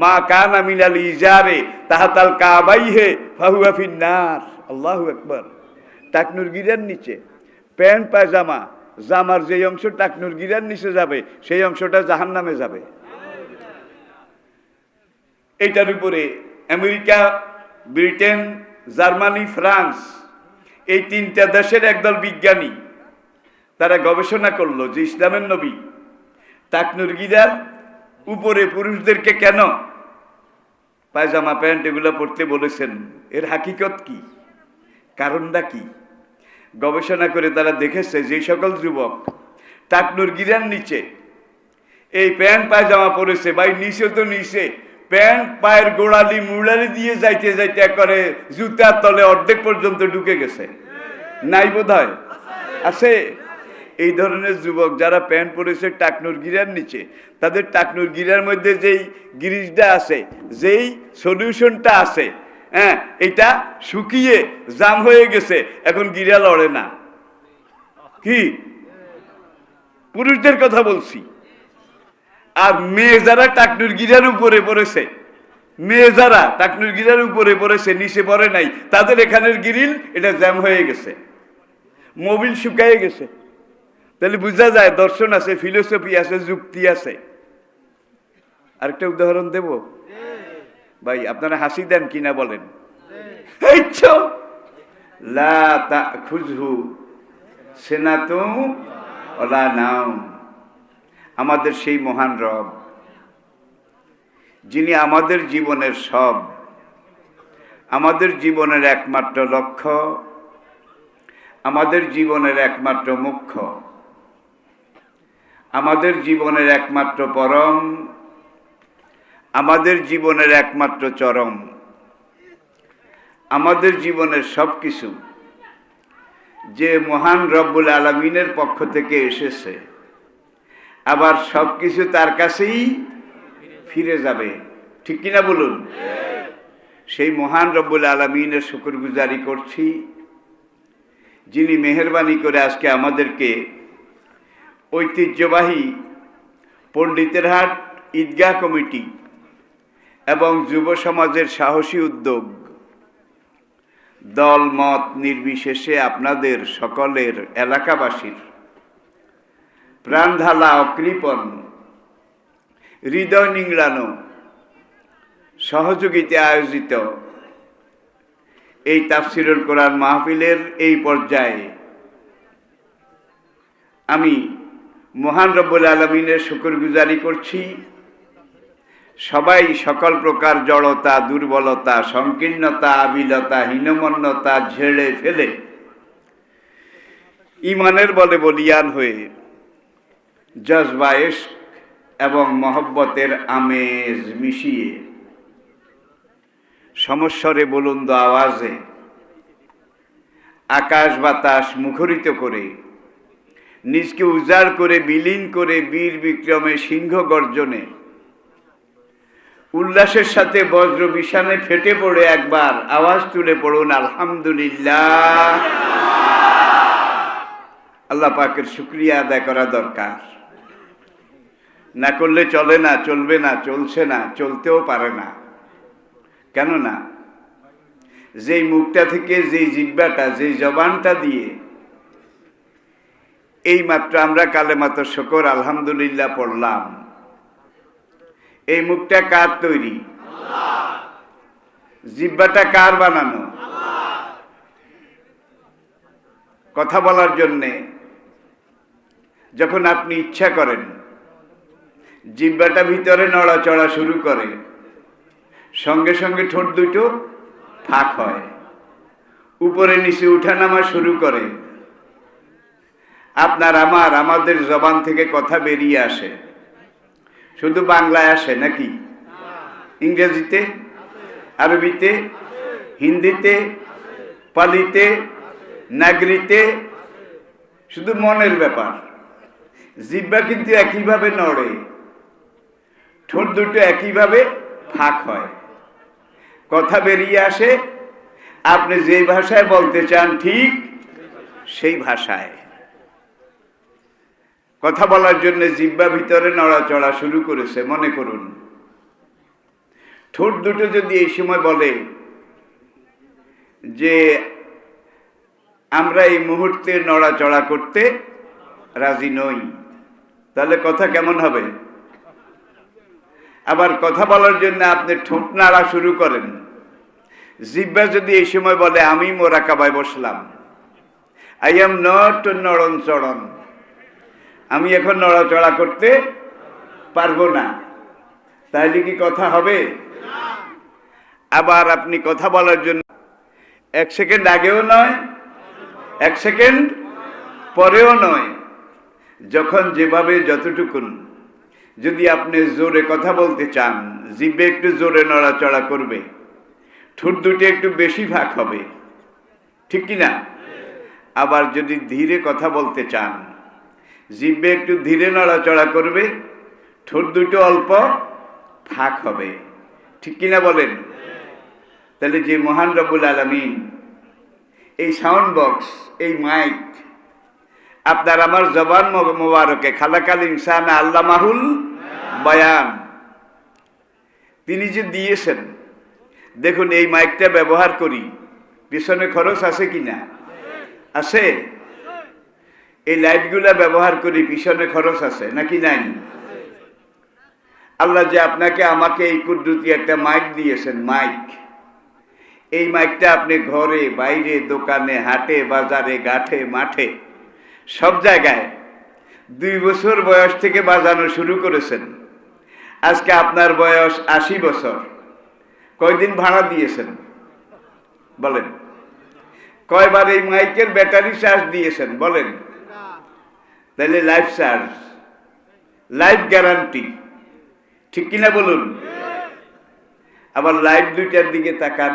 মা কানা মিনাল ইজারে তাহাতাল কাবাইহে ফাহুয়া ফিন্নার। আল্লাহু আকবার। টাকনুর গিরার নিচে প্যান্ট পায়জামা, জামার যে অংশ টাকনুর গিরার নিচে যাবে সেই অংশটা জাহান্নামে যাবে। এইটার উপরে আমেরিকা, ব্রিটেন, জার্মানি, ফ্রান্স এই তিনটা দেশের একদল বিজ্ঞানী তারা গবেষণা করলো যে ইসলামের নবী টাকনুর গিরার উপরে পুরুষদেরকে কেন পায়জামা প্যান্ট এগুলো পরতে বলেছেন, এর হাকিকত কি, কারণটা কি। গবেষণা করে তারা দেখেছে যে সকল যুবক টাকনুর গিরার নিচে এই প্যান্ট পায়জামা পরেছে, ভাই নিচে তো নিচে প্যান্ট পায়ের গোড়ালি মুড়ালি দিয়ে যাইতে যাইতে করে জুতার তলে অর্ধেক পর্যন্ত ঢুকে গেছে, নাই বোধ হয় আছে। এই ধরনের যুবক যারা প্যান্ট পরেছে টাকনুর গিরার নিচে, তাদের টাকনুর গিরার মধ্যে যেই গ্রিজটা আছে, যেই সলিউশনটা আছে, হ্যাঁ, এটা শুকিয়ে জাম হয়ে গেছে, এখন গিরা লড়ে না। কি পুরুষদের কথা বলছি। আর মেয়ে যারা টাকনুর গিরার উপরে পড়েছে, মেয়ে যারা টাকনুর গিরার উপরে পড়েছে নিচে পড়ে নাই, তাদের এখানের গিরিল এটা জ্যাম হয়ে গেছে, মোবিল শুকায়ে গেছে। তাহলে বোঝা যায় দর্শন আছে, ফিলোসফি আছে, যুক্তি আছে। আরেকটা উদাহরণ দেব ভাই, আপনারা হাসি দেন কিনা বলেন। লা তাখুযহু সিনাতুন ওয়ালা নাওম। আমাদের সেই মহান রব যিনি আমাদের জীবনের সব, আমাদের জীবনের একমাত্র লক্ষ্য, আমাদের জীবনের একমাত্র মুখ্য, আমাদের জীবনের একমাত্র পরম, আমাদের জীবনের একমাত্র চরম, আমাদের জীবনের সব কিছু যে মহান রব্বুল আলামিনের পক্ষ থেকে এসেছে, আবার সব কিছু তার কাছেই ফিরে যাবে, ঠিক কিনা বলুন। সেই মহান রব্বুল আলামিনের শুকরগুজারি করছি, যিনি মেহেরবানি করে আজকে আমাদেরকে ঐতিহ্যবাহী পণ্ডিতেরহাট ঈদগাহ কমিটি এবং যুব সমাজের সাহসী উদ্যোগ, দল মত নির্বিশেষে আপনাদের সকলের এলাকাবাসীর প্রাণঢালা অকৃপণ হৃদয় নিংড়ানো সহযোগিতায় আয়োজিত এই তাফসিরুল কোরআন মাহফিলের এই পর্যায়ে আমি মহান রব্বুল আলামিনের শুকরগুজারি করছি। সবাই সকল প্রকার জড়তা, দুর্বলতা, সংকীর্ণতা, আবিলতা, হীনমন্যতা ঝেড়ে ফেলে ইমানের বলে বলিয়ান হয়ে জজবা ইশক এবং মহব্বতের আমেজ মিশিয়ে সমস্বরে বুলন্দ আওয়াজে আকাশ বাতাস মুখরিত করে নিজকে উজাড় করে বিলীন করে বীর বিক্রমে সিংহ গর্জনে উল্লাসের সাথে বজ্র বিষানে ফেটে পড়ে একবার আওয়াজ তুলে পড়ুন আলহামদুলিল্লাহ। আল্লাহ পাকের শুকরিয়া আদায় করা দরকার, না করলে চলে না, চলবে না, চলছে না, চলতেও পারে না। কেননা যেই মুখটা থেকে, যেই জিহ্বাটা, যেই জবানটা দিয়ে এই মাত্র আমরা কালেমাত শুকর আলহামদুলিল্লাহ পড়লাম, এই মুখটা কার তৈরি? জিহ্বাটা কার বানানো? কথা বলার জন্যে যখন আপনি ইচ্ছা করেন জিহ্বাটা ভিতরে নড়াচড়া শুরু করে, সঙ্গে সঙ্গে ঠোঁট দুটো ফাঁক হয়, উপরে নিচে উঠানামা শুরু করে, আপনার আমাদের জবান থেকে কথা বেরিয়ে আসে। শুধু বাংলায় আসে নাকি? ইংরেজিতে, আরবিতে, হিন্দিতে, পালিতে, নাগরিতে, শুধু মনের ব্যাপার। জিহ্বা কিন্তু একইভাবে নড়ে, ঠোঁট দুটো একইভাবে ফাঁক হয়, কথা বেরিয়ে আসে আপনি যে ভাষায় বলতে চান ঠিক সেই ভাষায়। কথা বলার জন্য জিহ্বা ভিতরে নড়াচড়া শুরু করেছে। মনে করুন ঠোঁট দুটো যদি এই সময় বলে যে আমরা এই মুহূর্তে নড়াচড়া করতে রাজি নই, তাহলে কথা কেমন হবে? আবার কথা বলার জন্য আপনি ঠোঁট নাড়া শুরু করেন, জিহ্বা যদি এই সময় বলে আমি মোরাকাবায় বসলাম, আই এম নট নড়ন চড়ন, আমি এখন নড়াচড়া করতে পারবো না, তাহলে কি কথা হবে? আবার আপনি কথা বলার জন্য 1 সেকেন্ড আগেও নয়, 1 সেকেন্ড পরেও নয়, যখন যেভাবে যতটুকুন যদি আপনি জোরে কথা বলতে চান, জিহ্বা একটু জোরে নড়াচড়া করবে, ঠোঁট দুটো একটু বেশি ফাঁক হবে, ঠিক কিনা? আবার যদি ধীরে কথা বলতে চান, জিহ্বা একটু ধীরে নড়াচড়া করবে, ঠোঁট দুটো অল্প ফাঁক হবে, ঠিক কিনা বলেন? তাহলে যে মহান রব্বুল আলামিন এই সাউন্ড বক্স, এই মাইক আপনার আমার জবান মোবারকে খালাকাল ইনসান আল্লামাহুল বায়ান তিনি যে দিয়েছেন, দেখুন এই মাইকটা ব্যবহার করি, পিছনে খরচ আছে কিনা? আছে। এই লাইটগুলা ব্যবহার করি, পিছনে খরচ আছে নাকি নাই? আল্লাহ যে আপনাকে আমাকে এই কুদরতি একটা মাইক দিয়েছেন, মাইক, এই মাইকটা আপনি ঘরে বাইরে দোকানে হাটে বাজারে ঘাটে মাঠে সব জায়গায় 2 বছর বয়স থেকে বাজানো শুরু করেছেন, আজকে আপনার বয়স 80 বছর। কয়দিন ভাড়া দিয়েছেন বলেন? কয়বার এই মাইকের ব্যাটারি চার্জ দিয়েছেন বলেন? তাহলে লাইফ চার্জ, লাইফ গ্যারান্টি, ঠিক কিনা বলুন? আবার লাইট দুইটার দিকে তাকান,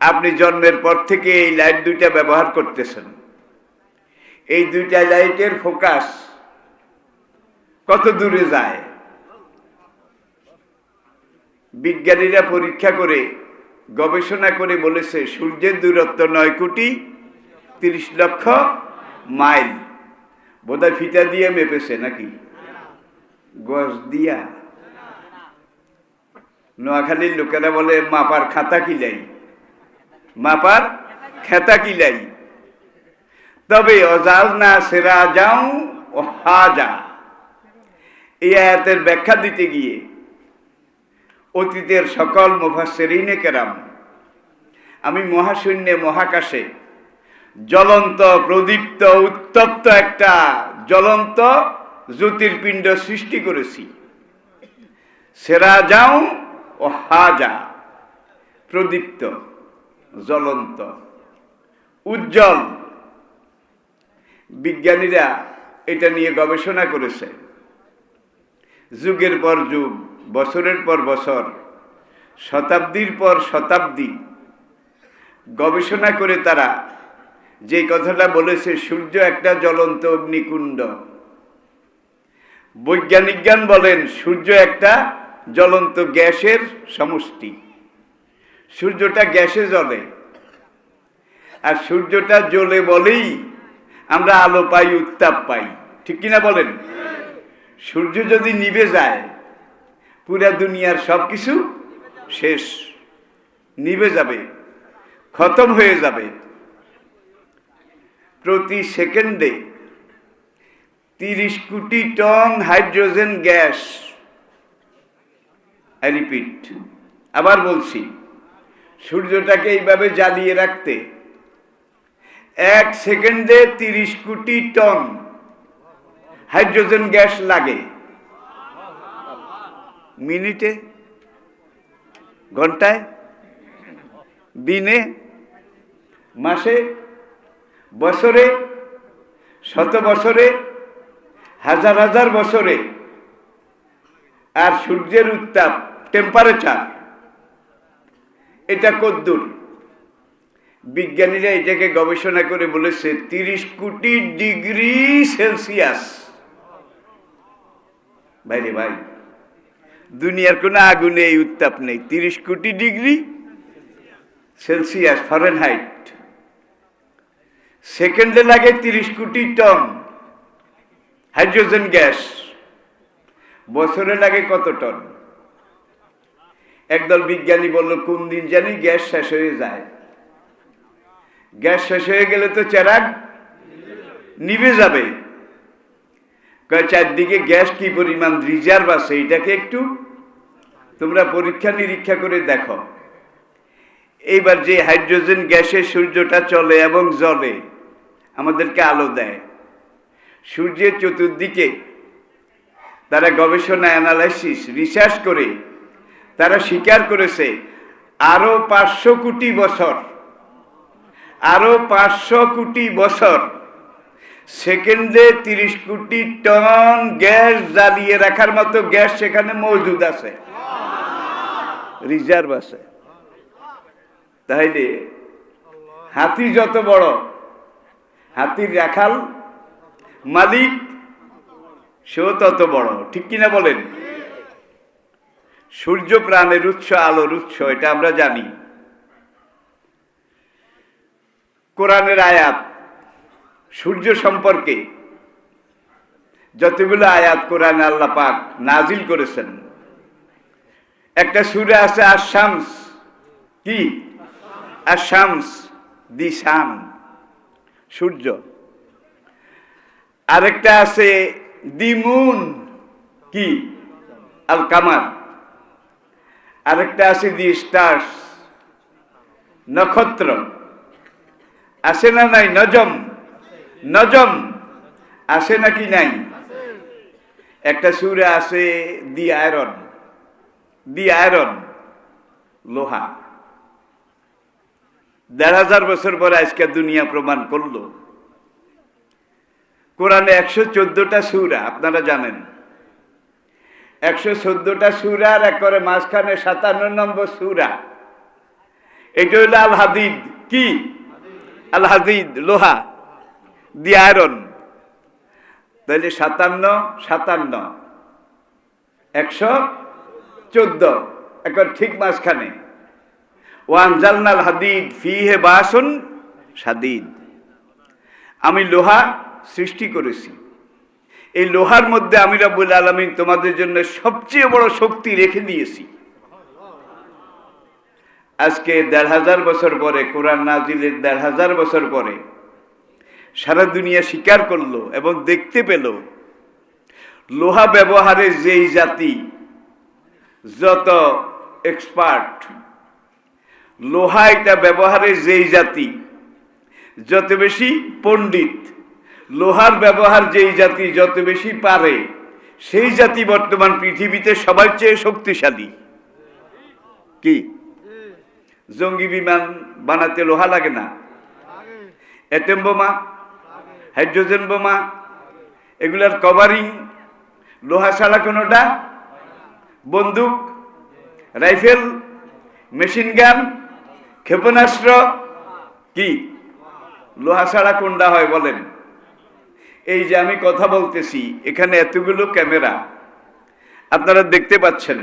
আপনি জন্মের পর থেকে এই লাইট দুইটা ব্যবহার করতেছেন, এই দুইটা লাইটের ফোকাস কত দূরে যায়? বিজ্ঞানীরা পরীক্ষা করে গবেষণা করে বলেছে সূর্যের দূরত্ব 9,30,00,000 মাইল। বোধহয় ফিতা দিয়ে মেপেছে নাকি গজ দিয়া? নোয়াখালীর লোকেরা বলে মাপার খাতা কিলাই, মাপার খেতা কিলাই। তবে অজাল না সেরা যাও ও হাজা, এই আয়াতের ব্যাখ্যা দিতে গিয়ে অতীতের সকল মুফাসসিরিনে কেরাম, আমি মহাশূন্যে মহাকাশে জ্বলন্ত প্রদীপ্ত উত্তপ্ত একটা জ্বলন্ত জ্যোতির্পিণ্ড সৃষ্টি করেছি। সেরা যাও ও হাজা, প্রদীপ্ত, জ্বলন্ত, উজ্জ্বল। বিজ্ঞানীরা এটা নিয়ে গবেষণা করেছে, যুগের পর যুগ, বছরের পর বছর, শতাব্দীর পর শতাব্দী গবেষণা করে তারা যে কথাটা বলেছে, সূর্য একটা জ্বলন্ত অগ্নিকুণ্ড। বৈজ্ঞানিকগণ বলেন সূর্য একটা জ্বলন্ত গ্যাসের সমষ্টি। সূর্যটা গ্যাসে জ্বলে, আর সূর্যটা জ্বলে বলেই আমরা আলো পাই, উত্তাপ পাই, ঠিক কিনা বলেন? সূর্য যদি নিভে যায়, পুরা দুনিয়ার সবকিছু শেষ, নিভে যাবে, খতম হয়ে যাবে। প্রতি সেকেন্ডে 30 কোটি ton hydrogen gas, I repeat, আবার বলছি, সূর্যটাকে এইভাবে জ্বালিয়ে রাখতে 1 সেকেন্ডে 30 কোটি টন হাইড্রোজেন গ্যাস লাগে। মিনিটে, ঘন্টায়, দিনে, মাসে, বছরে, শত বছরে, হাজার হাজার বছরে। আর সূর্যের উত্তাপ, টেম্পারেচার, এটা কদ্দূর? বিজ্ঞানীরা এটাকে গবেষণা করে বলেছে 30 কোটি ডিগ্রি সেলসিয়াস। ভাইরে ভাই, দুনিয়ার কোনো আগুনে এই উত্তাপ নেই। 30 কোটি ডিগ্রি সেলসিয়াস, ফারেনহাইট। সেকেন্ডে লাগে 30 কোটি টন হাইড্রোজেন গ্যাস, বছরে লাগে কত টন? একদল বিজ্ঞানী বলল কোন দিন জানি গ্যাস শেষ হয়ে যায়। গ্যাস শেষ হয়ে গেলে তো চেরাগ নিভে যাবে। চারদিকে গ্যাস কি পরিমাণ রিজার্ভ আছে এটাকে একটু তোমরা পরীক্ষা নিরীক্ষা করে দেখো। এইবার যে হাইড্রোজেন গ্যাসে সূর্যটা চলে এবং জ্বলে, আমাদেরকে আলো দেয়, সূর্যের চতুর্দিকে তারা গবেষণা, অ্যানালাইসিস, রিসার্চ করে তারা স্বীকার করেছে আরো 500 কোটি বছর, আরো 500 কোটি বছর সেকেন্ডে 30 কোটি টন গ্যাস জ্বালিয়ে রাখার মতো গ্যাস সেখানে মজুদ আছে, রিজার্ভ আছে। তাইলে হাতি যত বড়, হাতির রাখাল মালিক সেও তত বড়, ঠিক কিনা বলেন? সূর্য প্রাণের উৎস, আলোর উৎস, এটা আমরা জানি। কোরআনের আয়াত সূর্য সম্পর্কে যতগুলো আয়াত কোরআনে আল্লাহ পাক নাজিল করেছেন, একটা সূরা আছে আশ-শামস, কি আশ-শামস, দি সান, সূর্য। আরেকটা আছে দি মুন, কি আল কামার। আরেকটা আছে দি স্টার্স, নক্ষত্র। আছে না নাই? নজম, নজম আছে নাকি নাই? একটা সূরা আছে দি আয়রন, দি আয়রন, লোহা। ১,৫০০ বছর পরে আজকে দুনিয়া প্রমাণ করলো কোরআনে ১১৪টা সূরা, আপনারা জানেন ১১৪টা সূরার একবারে মাঝখানে ৫৭ নম্বর সূরা, এটা হলো আল হাদিদ, কি আল হাদিদ, লোহা, দি আয়রন। তাহলে ৫৭, ১১৪, একবার ঠিক মাঝখানে। ওয়ানজালনাল হাদিদ ফিহে বাসুন শাদীদ, আমি লোহা সৃষ্টি করেছি, এই লোহার মধ্যে আমি রব্বুল আলামিন তোমাদের জন্য সবচেয়ে বড় শক্তি রেখে দিয়েছি। আজকে ১,৫০০ বছর পরে, কোরআন নাজিলের ১,৫০০ বছর পরে সারা দুনিয়া স্বীকার করলো এবং দেখতে পেল লোহা ব্যবহারে যেই জাতি যত এক্সপার্ট, লোহা এটা ব্যবহারে যেই জাতি যত বেশি পণ্ডিত, লোহার ব্যবহার যেই জাতি যত বেশি পারে, সেই জাতি বর্তমান পৃথিবীতে সবার চেয়ে শক্তিশালী। কি জঙ্গি বিমান বানাতে লোহা লাগে না? অ্যাটম বোমা, হাইড্রোজেন বোমা, এগুলার কভারিং লোহা ছাড়া কোনোটা? বন্দুক, রাইফেল, মেশিন গান, ক্ষেপণাস্ত্র, কি লোহা ছাড়া কোনটা হয় বলেন? এই যে আমি কথা বলতেছি, এখানে এতগুলো ক্যামেরা আপনারা দেখতে পাচ্ছেন,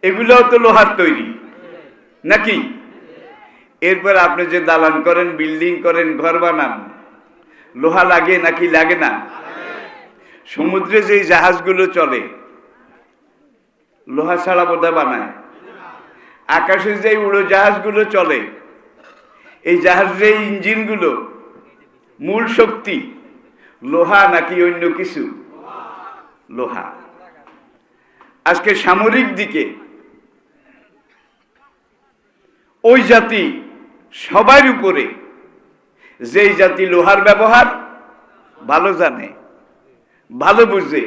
এগুলোও তো লোহার তৈরি নাকি? এরপর আপনি যে দালান করেন, বিল্ডিং করেন, ঘর বানান, লোহা লাগে নাকি লাগে না? সমুদ্রে যে জাহাজগুলো চলে লোহা ছাড়া বোধহয় বানায়। আকাশে যে উড়োজাহাজগুলো চলে, এই জাহাজের ইঞ্জিনগুলো মূল শক্তি লোহা নাকি অন্য কিছু? লোহা। আজকে সামরিক দিকে ওই জাতি সবার উপরে, যেই জাতি লোহার ব্যবহার ভালো জানে, ভালো বুঝে,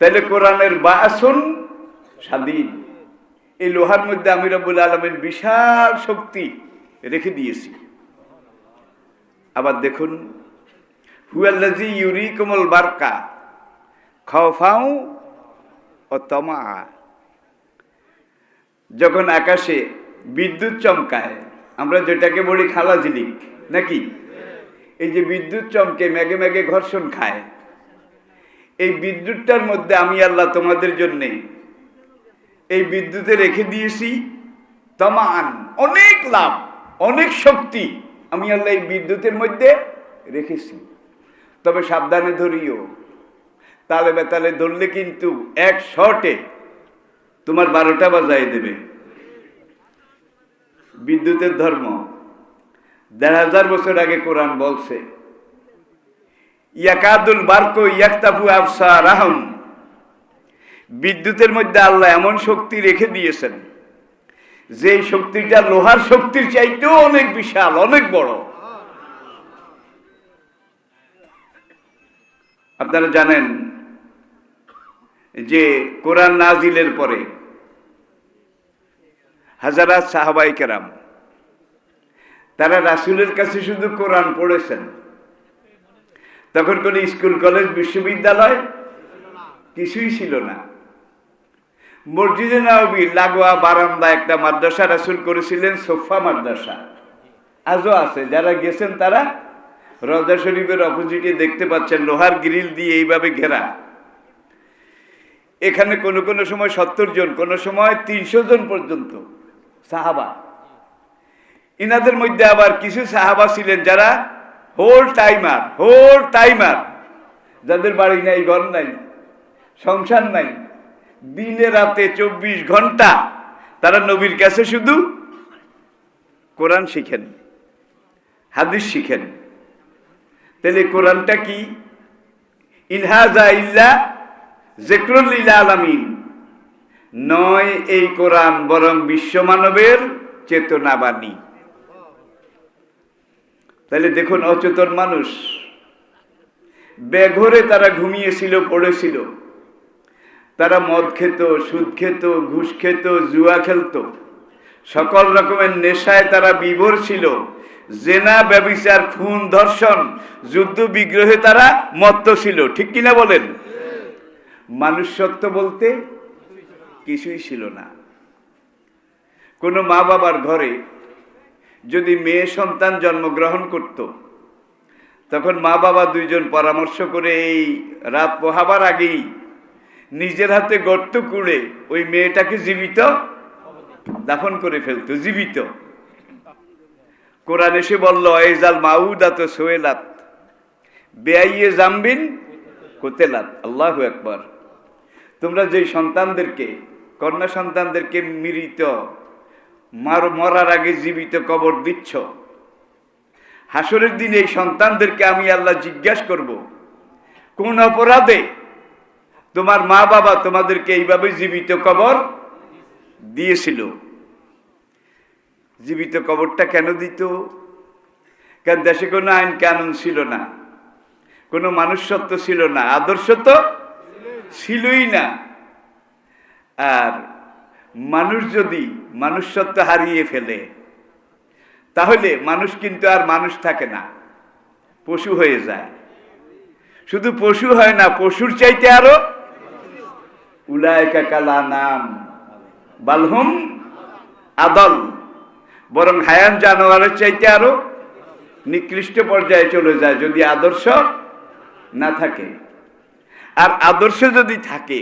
তাহলে কোরআনের বাসুন স্বাধীন, এই লোহার মধ্যে আমি রব্বুল আলামিন বিশাল শক্তি রেখে দিয়েছি। আবার দেখুন, হুয়াল্লাযী ইউরিকুমুল বারকা খাওফাও ও তমা, যখন আকাশে বিদ্যুৎ চমকায়, আমরা যেটাকে বলি খালা ঝিলিক নাকি, এই যে বিদ্যুৎ চমকে মেঘে মেঘে ঘর্ষণ খায়, এই বিদ্যুৎটার মধ্যে আমি আল্লাহ তোমাদের জন্য এই বিদ্যুতে রেখে দিয়েছি তমান, অনেক লাভ, অনেক শক্তি আমি আল্লাহ এই বিদ্যুতের মধ্যে রেখেছি। তবে সাবধানে ধরিও, তালে বেতালে ধরলে কিন্তু এক শটে তোমার 12টা বাজায় দেবে। বিদ্যুতের ধর্ম 1500 বছর আগে কোরআন বলছে, ইয়াকাদুল বারকু ইয়াকতাফু আবসারাহুম, বিদ্যুতের মধ্যে আল্লাহ এমন শক্তি রেখে দিয়েছেন যে শক্তিটা লোহার শক্তির চাইতেও অনেক বিশাল, অনেক বড়। আপনারা জানেন যে কোরআন নাজিলের পরে হাজারাত সাহাবায়ে কেরাম তারা রাসূলের কাছে শুধু কোরআন পড়েছেন। তখন কোনো স্কুল, কলেজ, বিশ্ববিদ্যালয় কিছুই ছিল না। মসজিদে নববীর লাগোয়া বারান্দা একটা মাদ্রাসা রাসূল করেছিলেন, সোফা মাদ্রাসা, আজও আছে। যারা গেছেন তারা রওজা শরীফের অপোজিটে দেখতে পাচ্ছেন, লোহার গ্রিল দিয়ে এইভাবে ঘেরা। এখানে কোনো কোনো সময় 70 জন, কোনো সময় 300 জন পর্যন্ত সাহাবা। ইনাদের মধ্যে আবার কিছু সাহাবা ছিলেন যারা হোল টাইমার, যাদের বাড়ি নাই, ঘর নাই, সংসার নাই, দিনে রাতে 24 ঘন্টা তারা নবীর কাছে শুধু কোরআন শিখেন, হাদিস শিখেন। তাহলে কোরআনটা কি? ইনহাজা ইল্লা যিকরুল লিল আলামিন নয় এই কোরআন, বরং বিশ্বমানবের চেতনাবাণী। তাহলে দেখুন, অচেতন মানুষ বেঘরে তারা ঘুমিয়েছিল, পড়েছিল, তারা মদ খেত, সুদ খেত, ঘুষ খেত, জুয়া খেলত, সকল রকমের নেশায় তারা বিভোর ছিল। জেনা, ব্যভিচার, খুন, ধর্ষণ, যুদ্ধ বিগ্রহে তারা মত্ত ছিল। ঠিক কিনা বলেন? মানুষ সত্য বলতে কিছুই ছিল না। কোনো মা বাবার ঘরে যদি মেয়ে সন্তান জন্মগ্রহণ করত, তখন মা বাবা দুইজন পরামর্শ করে এই রাত পোহাবার আগেই নিজের হাতে গর্ত কুড়ে ওই মেয়েটাকে জীবিত দাফন করে ফেলতো, জীবিত। কোরআন এসে বলল, এজাল মাউদাত সোয়েলাত বেআইয়ে জামবিন কোতেলাত। আল্লাহু আকবার। তোমরা যে সন্তানদেরকে, কন্যা সন্তানদেরকে মৃত, মরার আগে জীবিত কবর দিচ্ছ, হাসরের দিন এই সন্তানদেরকে আমি আল্লাহ জিজ্ঞাসা করব, কোন অপরাধে তোমার মা বাবা তোমাদেরকে এইভাবে জীবিত কবর দিয়েছিল? জীবিত কবরটা কেন দিত? কারণ দেশে কোনো আইন কানুন ছিল না, কোনো মানুষত্ব ছিল না, আদর্শ তো ছিলই না। আর মানুষ যদি মানুষত্ব হারিয়ে ফেলে, তাহলে মানুষ কিন্তু আর মানুষ থাকে না, পশু হয়ে যায়। শুধু পশু হয় না, পশুর চাইতে আরো উলাইকা কালা নাম বালহুম আদল, বরং হায়ান জানোয়ারের চাইতে আরো নিকৃষ্ট পর্যায়ে চলে যায় যদি আদর্শ না থাকে। আর আদর্শ যদি থাকে,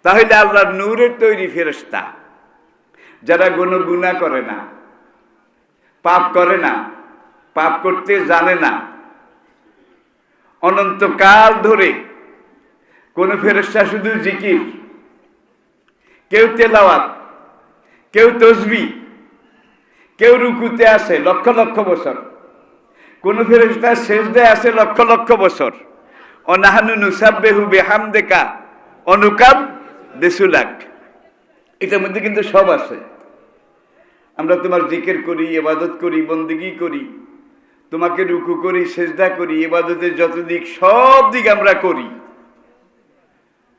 তাহলে আল্লাহর নূরের তৈরি ফেরেশতা যারা কোনো গুনাহ করে না, পাপ করে না, পাপ করতে জানে না, অনন্তকাল ধরে কোন ফেরেশতা শুধু জিকির, কেউ তেলাওয়াত, কেউ তসবিহ, কেউ রুকুতে আছে লক্ষ লক্ষ বছর, কোন ফেরেশতা সেজদায় আছে লক্ষ লক্ষ বছর। অনাহানু নুসাব্বিহু বিহামদিকা অনুকাব্বিসু লাক, এটার মধ্যে কিন্তু সব আছে। আমরা তোমার জিকির করি, ইবাদত করি, বন্দেগী করি, তোমাকে রুকু করি, সেজদা করি, ইবাদতের যত দিক সব দিক আমরা করি।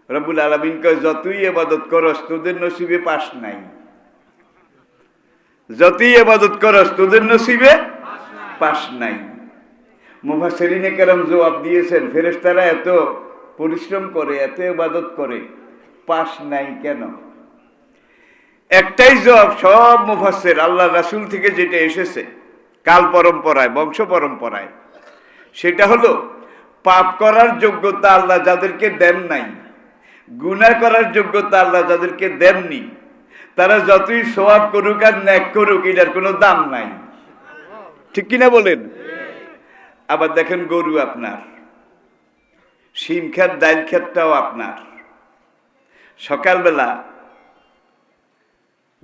রব্বুল আলামিন কয়, যতই ইবাদত করস তোদের নসিবে পাস নাই, যতই ইবাদত করস তোদের নসিবে পাস নাই। মুফাসসিরিনে কেরাম জবাব দিয়েছেন, ফেরেশতারা এত পরিশ্রম করে, এত ইবাদত করে, পাস নাই কেন? একটাই জবাব সব মুফাসসির, আল্লাহ রাসূল থেকে যেটা এসেছে কাল পরম্পরায়, বংশ পরম্পরায়, সেটা হলো পাপ করার যোগ্যতা আল্লাহ যাদেরকে দেন নাই, গুনাহ করার যোগ্যতা আল্লাহ যাদেরকে দেননি, তারা যতই সওয়াব করুক আর নেক করুক, এটার কোনো দাম নাই। ঠিক কিনা বলেন? আবার দেখেন, গরু আপনার, শিম ক্ষেত, ডাইল ক্ষেতটাও আপনার। সকালবেলা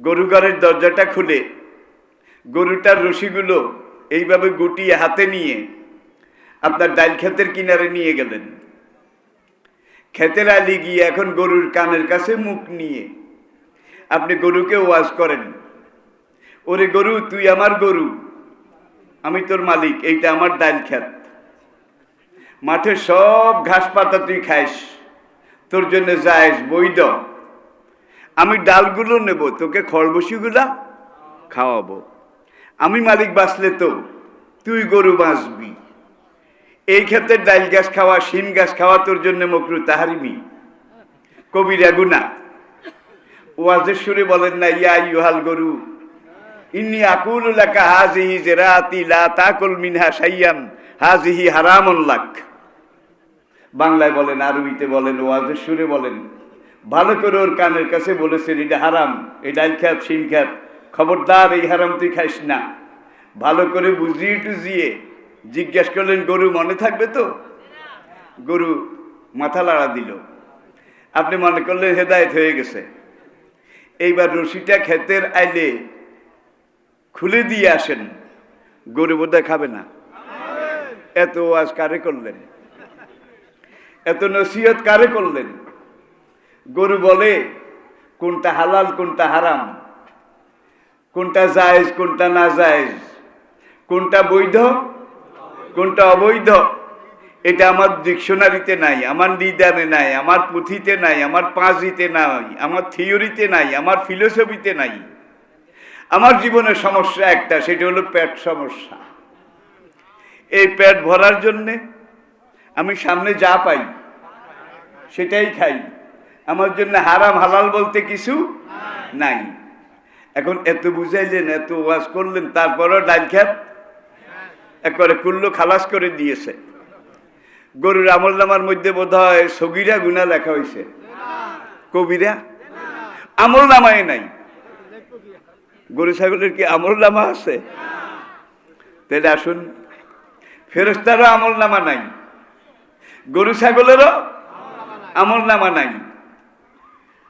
গরু ঘরের দরজাটা খুলে গরুটার রশিগুলো এইভাবে গুটিয়ে হাতে নিয়ে আপনার ডাইল ক্ষেতের কিনারে নিয়ে গেলেন। ক্ষেতের আলি গিয়ে এখন গরুর কানের কাছে মুখ নিয়ে আপনি গরুকে ওয়াজ করেন, ওরে গরু, তুই আমার গরু, আমি তোর মালিক, এইটা আমার ডাইল ক্ষেত, মাঠে সব ঘাস পাতা তুই খাইস, তোর জন্য জায়েজ বৈধ, আমি ডালগুলো নেব, তোকে খড়বসিগুলা খাওয়াবো, আমি মালিক বাঁচলে তো তুই গরু বাঁচবি, এই ক্ষেত্রে ডাইল গাছ খাওয়া, শিম গাছ খাওয়া তোর জন্য মকরু তাহারিমি, কবিরা গুনাহ। ওয়াজের সুরে বলেন না, ইয়া আইয়ুহাল গরু ইন্নী আকুলু লাকা হাযিহি জিরাতি লা তাকুল মিনহা শাইয়ান হাযিহি হারামুন লাক। বাংলায় বলেন, আরবিতে বলেন, ওয়াজের সুরে বলেন, ভালো করে ওর কানের কাছে বলেছেন এটা হারাম, এই ডাইল খেত শিম খেত, খবরদার এই হারাম তুই খাইস না। ভালো করে বুঝিয়ে টুজিয়ে জিজ্ঞেস করলেন, গরু মনে থাকবে তো? গরু মাথা লাড়া দিল। আপনি মনে করলেন হেদায়েত হয়ে গেছে। এইবার রশিটা ক্ষেতের আইলে খুলে দিয়ে আসেন, গরু বোধহয় খাবে না। এত ওয়াজ কারে করলেন? এত নসিহত কারে করলেন? গরু বলে কোনটা হালাল কোনটা হারাম, কোনটা জায়েজ কোনটা না জায়েজ, কোনটা বৈধ কোনটা অবৈধ, এটা আমার ডিকশনারিতে নাই, আমার নিদানে নাই, আমার পুঁথিতে নাই, আমার পাঁজিতে নাই, আমার থিওরিতে নাই, আমার ফিলোসফিতে নাই। আমার জীবনের সমস্যা একটা, সেটা হলো পেট সমস্যা। এই পেট ভরার জন্যে আমি সামনে যা পাই সেটাই খাই, আমার জন্য হারাম হালাল বলতে কিছু নাই। এখন এত বুঝাইলেন, এত ওয়াজ করলেন, তারপরও ডাইল খেত একবারে কুল্লো খালাস করে দিয়েছে। গরুর আমলনামার মধ্যে বোধ হয় সগীরা গুনাহ লেখা হয়েছে, কবিরা আমলনামায় নাই। গরু ছাগলের কি আমলনামা আছে? তাহলে আসুন, ফেরেশতারও আমলনামা নাই, গরু ছাগলেরও আমলনামা নাই।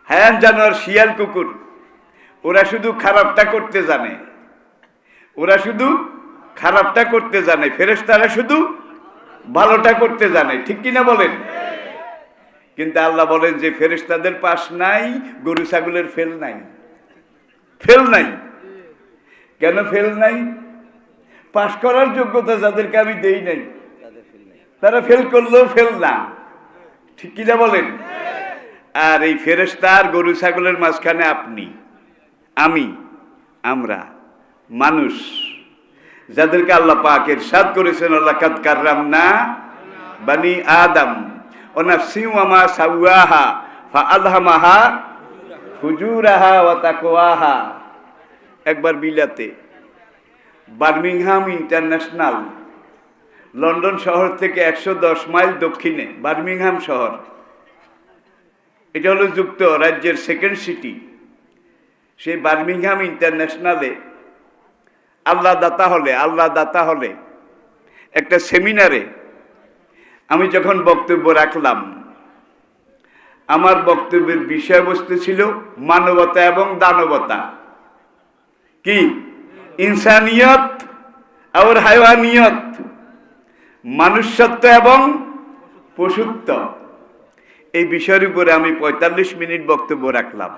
হায়ান জানোয়ার, শিয়াল কুকুর, ওরা শুধু খারাপটা করতে জানে, ওরা শুধু খারাপটা করতে জানে, ফেরেশতারা শুধু ভালোটা করতে জানে, ঠিক কিনা বলেন? কিন্তু আল্লাহ বলেন যে ফেরেশতাদের পাশ নাই, গরু ছাগলের ফেল নাই, ফেল নাই। কেন ফেল নাই? পাশ করার যোগ্যতা যাদেরকে আমি দেই নাই, তারা ফেল করলেও ফেল না, ঠিক কিনা বলেন? আর এই ফেরেশতা আর গরু ছাগলের মাঝখানে আপনি, আমি, আমরা মানুষ, যাদেরকে আল্লাহ পাক ইরশাদ করেছেন, লাকাদ কাররামনা বানি আদম ওয়া নাফসি ওয়া মা সাওয়াহা ফাআলহামাহা ফুজুরাহা ওয়া তাকওয়াহা। একবার বিলাতে বার্মিংহাম ইন্টারন্যাশনাল, লন্ডন শহর থেকে 110 মাইল দক্ষিণে বার্মিংহাম শহর, এটা হলো যুক্তরাজ্যের সেকেন্ড সিটি। সেই বার্মিংহাম ইন্টারন্যাশনালে আল্লাহ দাতা হলে একটা সেমিনারে আমি যখন বক্তব্য রাখলাম, আমার বক্তব্যের বিষয়বস্তু ছিল মানবতা এবং দানবতা। কি? ইনসানিয়ত আর হায়ওয়ানিয়ত, মানুষ্যত্ব এবং পশুত্ব। এই বিষয়ের উপরে আমি 45 মিনিট বক্তব্য রাখলাম।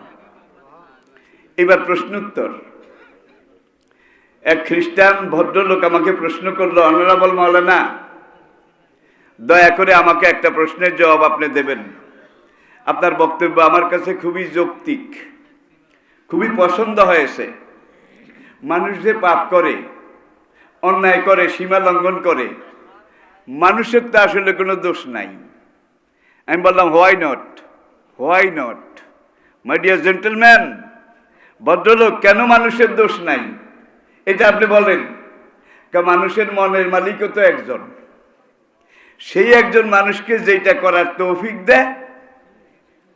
এবার প্রশ্নোত্তর। এক খ্রিস্টান ভদ্রলোক আমাকে প্রশ্ন করলো, অনারেবল মাওলানা, দয়া করে আমাকে একটা প্রশ্নের জবাব আপনি দেবেন। আপনার বক্তব্য আমার কাছে খুবই যৌক্তিক, খুবই পছন্দ হয়েছে। মানুষ যে পাপ করে, অন্যায় করে, সীমা লঙ্ঘন করে, মানুষের তো আসলে কোনো দোষ নাই। আমি বললাম, why not, why not my dear gentleman, ভদ্রলোক, কেন মানুষের দোষ নাই এটা আপনি বলেন। মানুষের মনের মালিকও তো একজন, সেই একজন মানুষকে যেটা করার তৌফিক দেয়,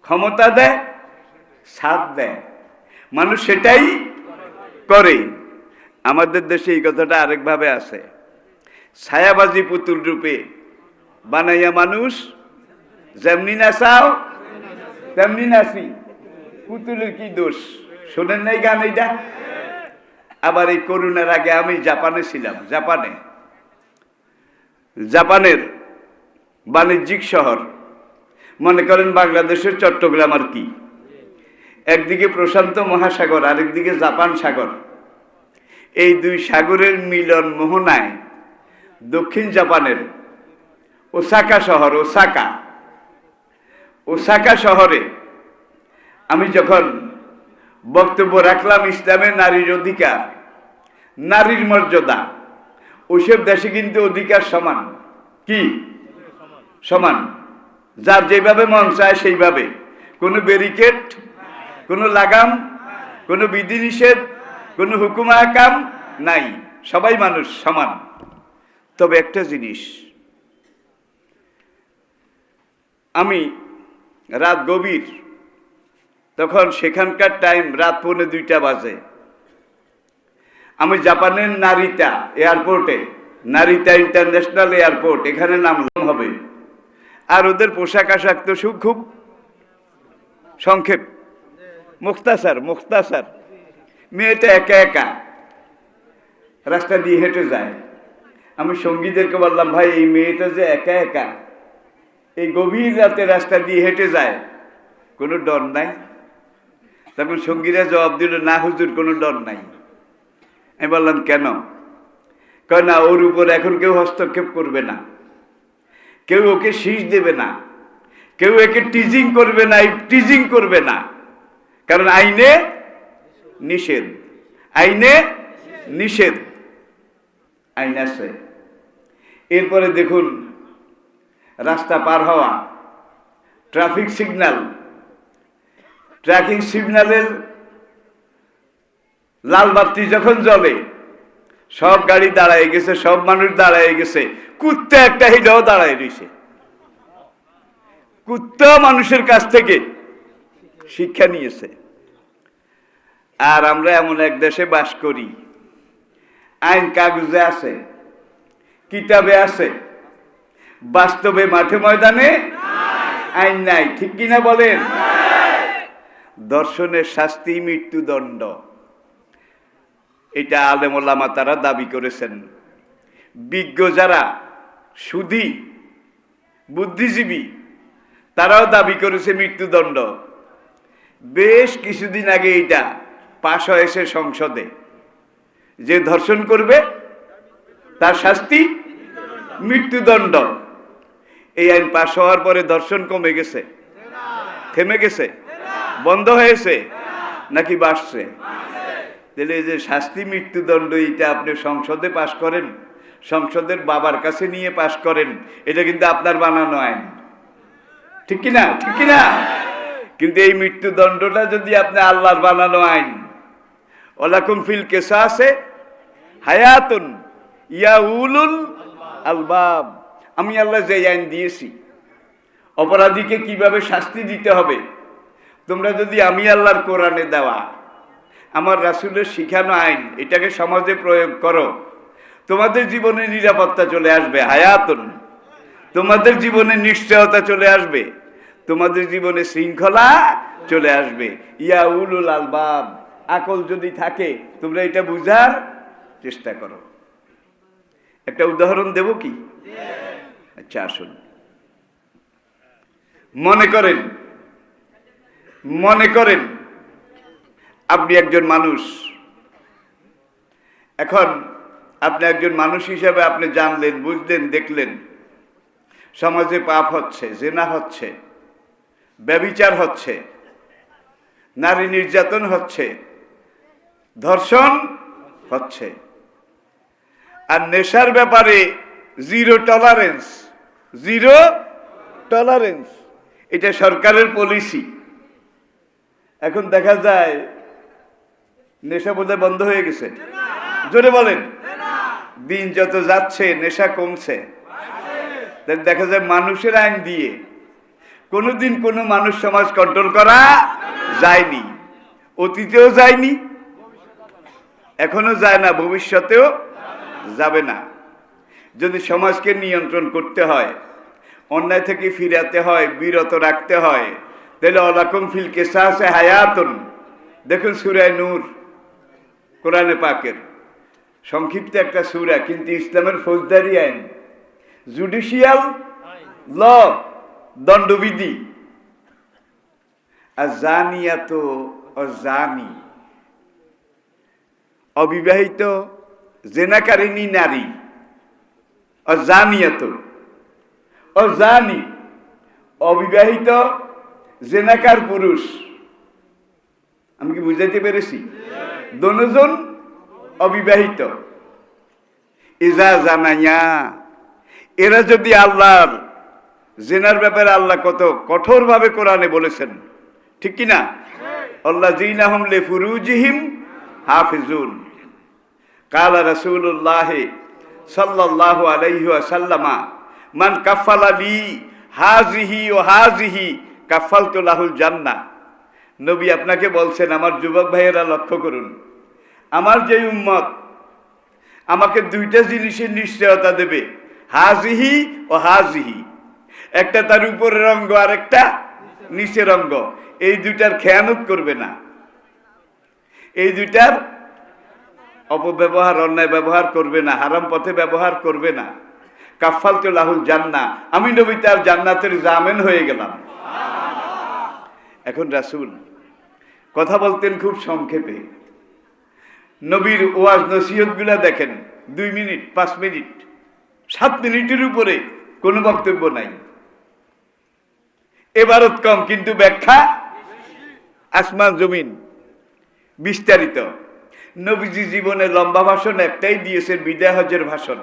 ক্ষমতা দেয়, সাথ দেয়, মানুষ সেটাই করে। আমাদের দেশে এই কথাটা আরেকভাবে আছে, ছায়াবাজি পুতুল রূপে বানাইয়া মানুষ যেমনি নাচাও তেমনি নাচি। পুতুলের কি দোষ? শোনেন নাই গান এইটা? আবার এই করোনার আগে আমি জাপানে ছিলাম। জাপানের বাণিজ্যিক শহর, মনে করেন বাংলাদেশের চট্টগ্রাম আর কি। একদিকে প্রশান্ত মহাসাগর, আরেকদিকে জাপান সাগর। এই দুই সাগরের মিলন মোহনায় দক্ষিণ জাপানের ওসাকা শহরে আমি যখন বক্তব্য রাখলাম ইসলামের নারীর অধিকার, নারীর মর্যাদা, ওইসব দেশে কিন্তু অধিকার সমান। কি সমান? যার যেভাবে মন চায় সেইভাবে, কোনো ব্যারিকেড, কোনো লাগাম, কোনো বিধিনিষেধ, কোনো হুকুম আহকাম নাই, সবাই মানুষ সমান। তবে একটা জিনিস, আমি রাত গভীর, তখন সেখানকার টাইম রাত 1:45 বাজে। আমি জাপানের নারিতা এয়ারপোর্টে, নারিতা ইন্টারন্যাশনাল এয়ারপোর্ট, এখানে নামলাম হবে। আর ওদের পোশাক আশাক তো খুব সংক্ষেপ, মুখতাসার। মেয়েটা একা একা রাস্তা দিয়ে হেঁটে যায়। আমি সঙ্গীদেরকে বললাম, ভাই এই মেয়েটা যে একা একা এই গভীর রাতে রাস্তা দিয়ে হেঁটে যায়, কোনো ডর নাই? তখন সঙ্গীরা জবাব দিল, না হুজুর, কোনো ডর নাই। আমি বললাম, কেন? কয় না, ওর উপর এখন কেউ হস্তক্ষেপ করবে না, কেউ ওকে শীষ দেবে না, কেউ একে টিজিং করবে না, কারণ আইনে নিষেধ, আইন আছে। এরপরে দেখুন, রাস্তা পার হওয়া, ট্রাফিক সিগন্যালের লাল বাতি যখন জ্বলে, সব গাড়ি দাঁড়ায় গেছে, সব মানুষ দাঁড়ায় গেছে, কুত্তা একটা হিটাও দাঁড়ায় রয়েছে। কুত্তা মানুষের কাছ থেকে শিক্ষা নিয়েছে। আর আমরা এমন এক দেশে বাস করি, আইন কাগজে আছে, কিতাবে আছে, বাস্তবে মাঠে ময়দানে আইন নাই। ঠিক কিনা বলেন? ধর্ষণের শাস্তি মৃত্যুদণ্ড, এটা আলেম ওলামা তারা দাবি করেছেন। বিজ্ঞ যারা সুধী বুদ্ধিজীবী, তারাও দাবি করেছে মৃত্যুদণ্ড। বেশ কিছুদিন আগে এটা পাশ হয়েছে সংসদে, যে ধর্ষণ করবে তার শাস্তি মৃত্যুদণ্ড। এই আইন পাশ হওয়ার পরে ধর্ষণ কমে গেছে, থেমে গেছে, বন্ধ হয়েছে নাকি বাড়ছে? তাহলে এই যে শাস্তি মৃত্যুদণ্ড, এটা আপনি সংসদে পাশ করেন, সংসদের বাবার কাছে নিয়ে পাশ করেন, এটা কিন্তু আপনার বানানো আইন। ঠিক কিনা? কিন্তু এই মৃত্যুদণ্ডটা যদি আপনি আল্লাহর বানানো আইন, ওয়ালাকুম ফিল কিসাসে হায়াতুন ইয়া উলুল আলবাব, আমি আল্লাহ যে আইন দিয়েছি অপরাধীকে কিভাবে শাস্তি দিতে হবে, তোমরা যদি আমি আল্লাহর কোরআনে দেওয়া, আমার রাসূলের শিখানো আইন এটাকে সমাজে প্রয়োগ করো, তোমাদের জীবনে নিরাপত্তা চলে আসবে, হায়াতুন, তোমাদের জীবনে নিশ্চয়তা চলে আসবে, তোমাদের জীবনে শৃঙ্খলা চলে আসবে। ইয়া উলুল আলবাব, আকল যদি থাকে তোমরা এটা বুঝার চেষ্টা করো। একটা উদাহরণ দেব কি? আচ্ছা আসুন, মনে করেন আপনি একজন মানুষ। এখন আপনি একজন মানুষ হিসাবে আপনি জানলেন, বুঝলেন, দেখলেন সমাজে পাপ হচ্ছে, জেনা হচ্ছে, ব্যভিচার হচ্ছে, নারী নির্যাতন হচ্ছে, ধর্ষণ হচ্ছে, আর নেশার ব্যাপারে জিরো টলারেন্স, এটা সরকারের পলিসি। এখন দেখা যায় নেশা বোধহয় বন্ধ হয়ে গেছে, জোরে বলেন। দিন যত যাচ্ছে নেশা কমছে, দেখা যায় মানুষের আইন দিয়ে কোনোদিন কোনো মানুষ সমাজ কন্ট্রোল করা যায়নি, অতীতেও যায়নি, এখনো যায় না, ভবিষ্যতেও যাবে না। যদি সমাজকে নিয়ন্ত্রণ করতে হয়, অন্যায় থেকে ফিরাতে হয়, বিরত রাখতে হয়, তাহলে ওয়ালাকুম ফিল কিসাসে হায়াতুন, দেখুন সূরা নূর কোরআনে পাকের সংক্ষিপ্ত একটা সূরা, কিন্তু ইসলামের ফৌজদারি আইন, জুডিশিয়াল ল, দণ্ডবিধি। আযানিয়াত অযানি, অবিবাহিত জেনাকারিনী নারী, অযানিয়াত অযানি, অবিবাহিত জেনাকার পুরুষ। আমি কি বুঝাইতে পেরেছি? দুজন অবিবাহিত। ইজা জানাইয়া, এরা যদি আল্লাহর জেনার ব্যাপারে আল্লাহ কত কঠোরভাবে কোরআনে বলেছেন, ঠিক কি না? আল্লাযীনা হুম লিফুরুজিহিম হাফিজুন। কালা রাসূলুল্লাহ সাল্লাল্লাহু আলাইহি ওয়াসাল্লাম মান কাফালা লি হাযিহি ওয়া হাযিহি কাফালতু লাহুল জান্নাহ। নবী আপনাকে বলছেন, আমার যুবক ভাইয়েরা লক্ষ্য করুন, আমার যে উম্মত আমাকে দুইটা জিনিসের নিশ্চয়তা দেবে, হাযিহি ও হাযিহি, একটা তার উপরের অঙ্গ আর একটা নিচের অঙ্গ, এই দুইটার খেয়ানত করবে না, এই দুইটার অপব্যবহার অন্যায় ব্যবহার করবে না, হারাম পথে ব্যবহার করবে না। কাফালতু লাহুল জান্নাহ, আমি নবী তার জান্নাতের জামিন হয়ে গেলাম। এখন রাসূল কথা বলতেন খুব সংক্ষেপে। নবীর ওয়াজ নসিহত গুলা দেখেন, 2 মিনিট, 5 মিনিট, 7 মিনিটের উপরে কোনো বক্তব্য নাই, এবারত কম, কিন্তু ব্যাখ্যা আসমান জমিন, বিস্তারিত। নবীজি জীবনে লম্বা ভাষণ একটাই দিয়েছেন, বিদায় হজের ভাষণ,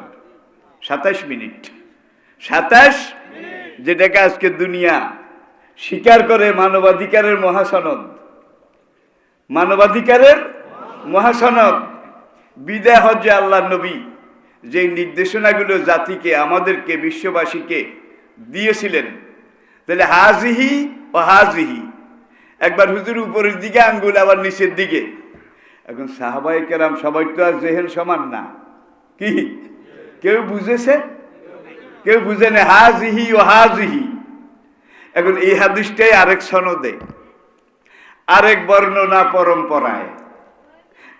27 মিনিট। 27, যেটাকে আজকে দুনিয়া স্বীকার করে মানবাধিকারের মহাসনদ, মানবাধিকারের মহাসনদ। বিদায় হজ্জে আল্লাহ নবী যে নির্দেশনাগুলো জাতিকে, আমাদেরকে, বিশ্ববাসীকে দিয়েছিলেন, তাহলে হাযিহি ও হাযিহি, একবার হুজুর উপরের দিকে আঙ্গুল, আবার নিচের দিকে। এখন সাহাবায়ে কেরাম সবাই তো আর জেহেন সমান না, কি কেউ বুঝেছে, কেউ বুঝে না, হাযিহি ও হাযিহি। এখন এই হাদিসটাই আরেক সনদে, আরেক বর্ণনা পরম্পরায়,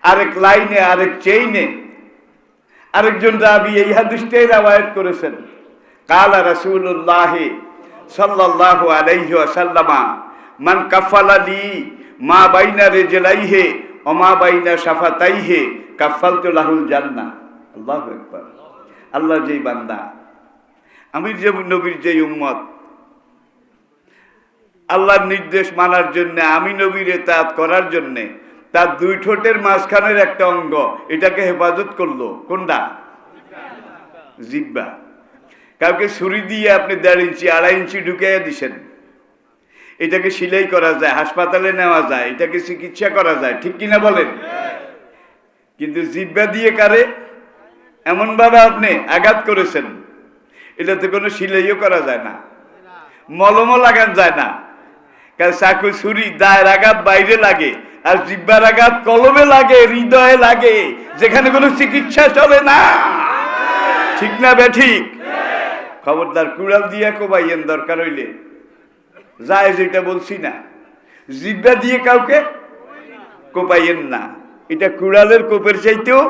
আরেক লাইনে, আরেক চেইনে আরেকজন রাবী এই হাদিসটাই রাওয়ায়াত করেছেন। কালা রাসূলুল্লাহ সাল্লাল্লাহু আলাইহি ওয়াসাল্লাম মান কাফালা লি মা বাইনা রিজলাইহি ওয়া মা বাইনা শাফাতাইহি কাফালতু লাহুল জান্নাহ। আল্লাহু আকবার। আল্লাহ যেই বান্দা, আমি যে নবীর যেই উম্মত, আল্লাহর নির্দেশ মানার জন্য, আমি নবীর ইতাআত করার জন্য তার 2 ঠোঁটের মাঝখানের একটা অঙ্গ, এটাকে হেফাজত করলো। কোনটা? জিহ্বা। কাউকে ছুরি দিয়ে আপনি 1.5 ইঞ্চি 2.5 ইঞ্চি ঢুকাইয়া দিছেন, এটাকে সেলাই করা যায়, হাসপাতালে নেওয়া যায়, এটাকে চিকিৎসা করা যায়, ঠিক কিনা বলেন? কিন্তু জিহ্বা দিয়ে কারে এমন ভাবে আপনি আঘাত করেছেন, এটাতে কোনো সেলাইও করা যায় না, মলমও লাগান যায় না। কারণ চাকু ছুরি দায়ের আঘাত বাইরে লাগে, আর জিহ্বার আঘাত কলমে লাগে, হৃদয়ে লাগে, যেখানে কোনো চিকিৎসা চলে না, ঠিক না বেঠিক? খবরদার কুড়াল দিয়া কোবাইয়েন, দরকার হইলে, যায় যেটা বলছি না, জিহ্বা দিয়ে কাউকে কোপাইয়েন না, এটা কুড়ালের কোপের চাইতেও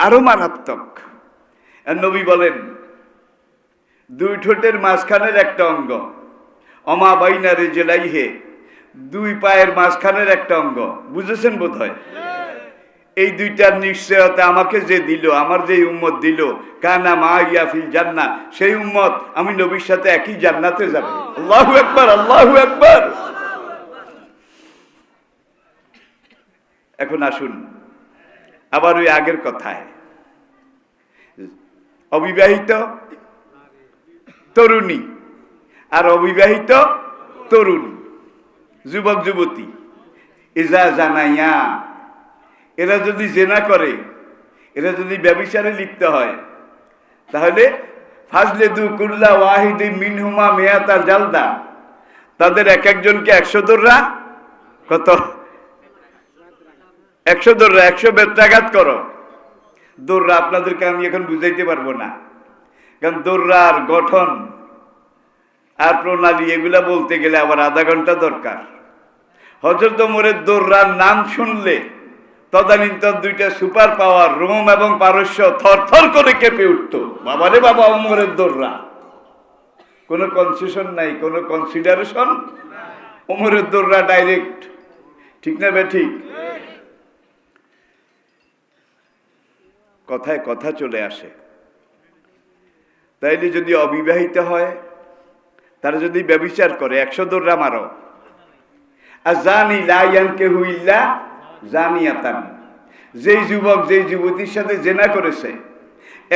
আরো মারাত্মক। আর নবী বলেন 2 ঠোঁটের মাঝখানের একটা অঙ্গ, অমা বাইনা রিজলাইহি, 2 পায়ের মাঝখানের একটা অঙ্গ, বুঝেছেন বোধ হয়? এই 2টার নিশ্চয়তা আমাকে যে দিল, আমার যে উম্মত দিল, কানা মাইয়া ফিল জান্নাহ, সেই উম্মত আমি নবীর সাথে একই জান্নাতে যাবে। আল্লাহু আকবার, আল্লাহু আকবার। এখন আসুন আবার ওই আগের কথায়, অবিবাহিত তরুণী আর অবিবাহিত তরুণ, যুবক যুবতী, ইজা জানাইয়া, এরা যদি জেনা করে, এরা যদি ব্যভিচারে লিপ্ত হয়, তাহলে ফাজলিদু কুল্লা ওয়াহিদি মিনহুমা মিয়াতা জালদা, তাদের এক একজনকে 100 দৌড়া, কত? 100 দৌড়া, 100 বেত্রাঘাত করো। দৌড়া আপনাদেরকে আমি এখন বুঝাইতে পারবো না, কারণ দৌড়ার গঠন আর প্রণালী এগুলা বলতে গেলে আবার আধা ঘন্টা দরকার। হযরত ওমরের দৌড়ার নাম শুনলে তদানীন্তন দুইটা সুপার পাওয়ার রোম এবং পারস্য থরথর করে কেঁপে উঠতো। বাবারে বাবা, ওমরের দৌড়া, কোনো কনসেশন নাই, কোনো কনসিডারেশন। ওমরের দৌড়া ডাইরেক্ট, ঠিক না বে ঠিক? কথায় কথা চলে আসে। তাইলে যদি অবিবাহিত হয়, তারা যদি ব্যভিচার করে 100 দৌড়া মারো। আর জানি লাইয়ানকে হুইল্লা জানিয়াতান, যেই যুবক যেই যুবতীর সাথে জেনা করেছে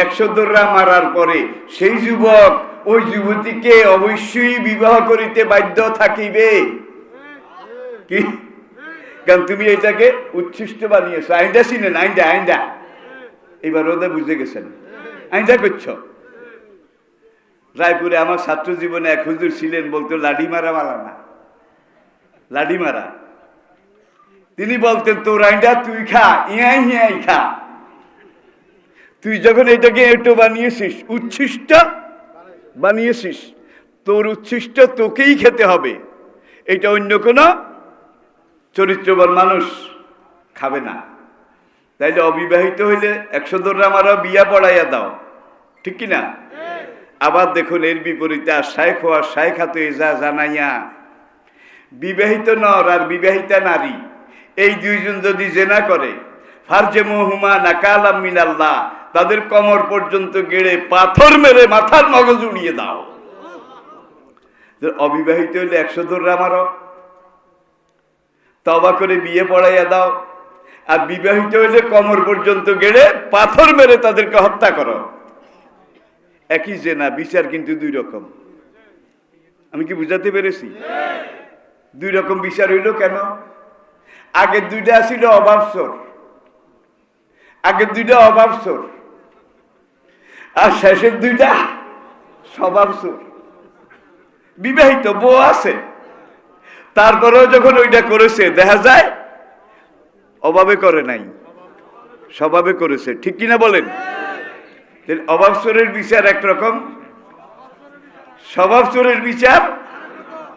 100 দৌড়া মারার পরে সেই যুবক ওই যুবতীকে অবশ্যই বিবাহ করিতে বাধ্য থাকিবে। কি? কারণ তুমি এটাকে উচ্ছিষ্ট বানিয়েছো। আইনটা চিনেন? আইনটা আইনটা এবার ওদের বুঝে গেছেন। আইনটা করছো। রায়পুরে আমার ছাত্র জীবনে এক হুজুর ছিলেন, বলতো লাঠি মারা মালা না, লাঠি মারা। তিনি বলতেন তোর আইনটা তুই খা, ইয়াই হিয়াই খা। তুই যখন এটাকে একটু বানিয়েছিস, উচ্ছিষ্ট বানিয়েছিস, তোর উচ্ছিষ্ট তোকেই খেতে হবে, এটা অন্য কোনো চরিত্রবান মানুষ খাবে না। তাইলে অবিবাহিত হইলে 100 দৌড়া মারা, বিয়া পড়াইয়া দাও, ঠিক কিনা? আবার দেখুন এর বিপরীতে আর শায়েখ হওয়া শায়েখাতে যা জানাইয়া বিবাহিত নর আর বিবাহিতা নারী এই দুইজন যদি জেনা করে, ফারজে মুহুমা নাকালাম মিনাল্লাহ, তাদের কমর পর্যন্ত গেড়ে পাথর মেরে মাথার মগজ উড়িয়ে দাও। অবিবাহিত হইলে 100 দৌড়া মারো, তওবা করে বিয়ে পড়াইয়া দাও। আর বিবাহিত হইলে কমর পর্যন্ত গেড়ে পাথর মেরে তাদেরকে হত্যা করো। একই জেনা, বিচার কিন্তু দুই রকম। আমি কি বুঝাতে পেরেছি? দুই রকম বিচার হইল কেন? আগের দুইটা ছিল অভাবসর, আগের দুইটা অভাবসর, আর শেষের দুইটা স্বভাবসর। বিবাহিত বউ আছে, তারপরেও যখন ওইটা করেছে দেখা যায় অভাবে করে নাই, স্বভাবে করেছে, ঠিক কিনা বলেন? অভাবসরের বিচার একরকম, স্বভাবসরের বিচার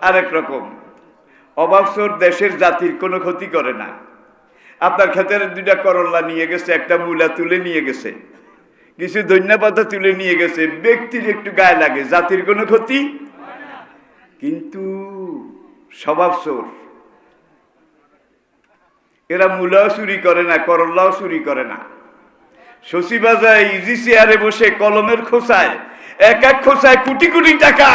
আরেক রকম। অভাবসর দেশের জাতির কোনো ক্ষতি করে না। আপনার ক্ষেতের দুইটা করল্লা নিয়ে গেছে, একটা মূলা তুলে নিয়ে গেছে, কিছু ধন্যপাতা তুলে নিয়ে গেছে, ব্যক্তির একটু গায়ে লাগে, জাতির কোনো ক্ষতি। কিন্তু স্বভাবসর এরা মূলাও চুরি করে না, করল্লাও চুরি করে না। শশীবাজায় ইজি চেয়ারে বসে কলমের খোঁচায়, এক এক খোঁচায় কোটি কোটি টাকা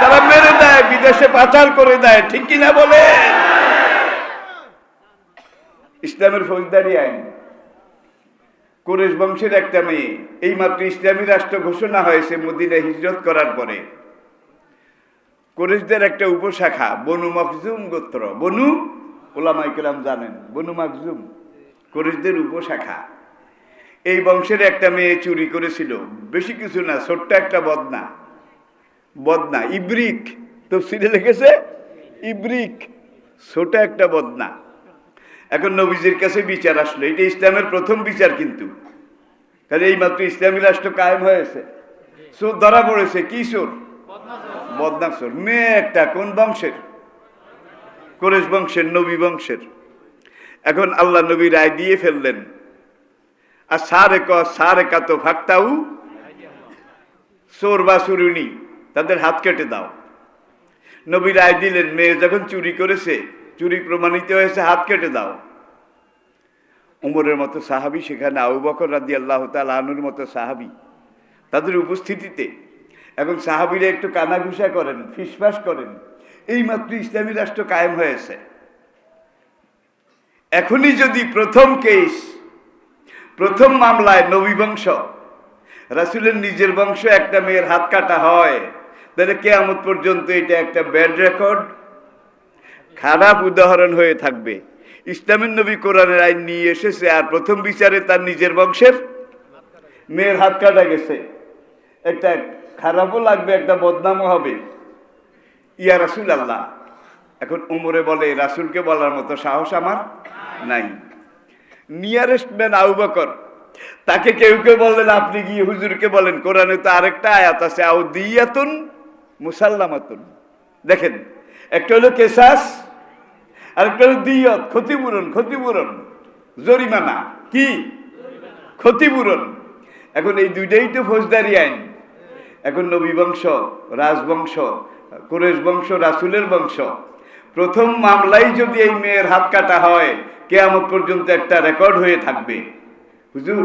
তারা মেরে দেয়, বিদেশে পাচার করে দেয়, ঠিক কিনা বলে? ইসলামের ফৌজদারি আইন। কুরেশ বংশের একটা মেয়ে, এই মাত্র ইসলামী রাষ্ট্র ঘোষণা হয়েছে মদিনায় হিজরত করার পরে। কুরেশদের একটা উপশাখা বনু মখজুম গোত্র, বনু ওলামায়ে কেরাম জানেন, বনু মখজুম কুরেশদের উপশাখা। এই বংশের একটা মেয়ে চুরি করেছিল, বেশি কিছু না, ছোট্ট একটা বদনা, বদনা ইব্রিক, তফসিরে লিখেছে ইব্রিক, ছোট একটা বদনা। এখন নবীজির কাছে বিচার আসলো, এটা ইসলামের প্রথম বিচার কিন্তু। তাহলে এই মাত্র ইসলামী রাষ্ট্র কায়েম হয়েছে, চোর ধরা পড়েছে। কি চোর? বদনা চোর। মেয়ে একটা, কোন বংশের? কুরেশ বংশের, নবী বংশের। এখন আল্লাহ নবী রায় দিয়ে ফেললেন, আর সারে কাতো ফাক্তাউ, চোর বা চুরুনি তাদের হাত কেটে দাও। নবী রায় দিলেন, মেয়ে যখন চুরি করেছে, চুরি প্রমাণিত হয়েছে, হাত কেটে দাও। উমরের মতো সাহাবী সেখানে, আবু বকর রাদিয়াল্লাহু তাআলা আনহুর মতো সাহাবী তাদের উপস্থিতিতে। এখন সাহাবীরা একটু কানাঘুষা করেন, ফিসফাস করেন, এই মাত্র ইসলামী রাষ্ট্র কায়েম হয়েছে। এখনই যদি প্রথম কেস, প্রথম মামলায় নবী বংশ, রাসূলের নিজের বংশ একটা মেয়ের হাত কাটা হয়, তাহলে কিয়ামত পর্যন্ত এটা একটা ব্যাড রেকর্ড, খারাপ উদাহরণ হয়ে থাকবে। ইসলামের নবী কোরআনের আইন নিয়ে এসেছে, আর প্রথম বিচারে তার নিজের বংশের মেয়ের হাত কাটা গেছে, একটা খারাপও লাগবে, একটা বদনামও হবে। ইয়া রাসূলুল্লাহ। এখন উমরে বলে, রাসূলকে বলার মতো সাহস আমার নাই। নিয়ারেস্ট ম্যান আবু বকর, তাকে কেউ কেউ বললেন আপনি গিয়ে হুজুরকে বলেন, কোরআনে তো আরেকটা আয়াত আছে, আউদিয়াতুন মুসাল্লামাতুন। দেখেন, একটা হলো কেসাস, আরেকটা হলো দিয়ত, ক্ষতিপূরণ। ক্ষতিপূরণ জরিমানা, কি ক্ষতিপূরণ। এখন এই দুইটাই তো ফৌজদারি আইন। এখন নবী বংশ, রাজবংশ, কুরাইশ বংশ, রাসূলের বংশ, প্রথম মামলাই যদি এই মেয়ের হাত কাটা হয়, কিয়ামত পর্যন্ত একটা রেকর্ড হয়ে থাকবে। হুজুর,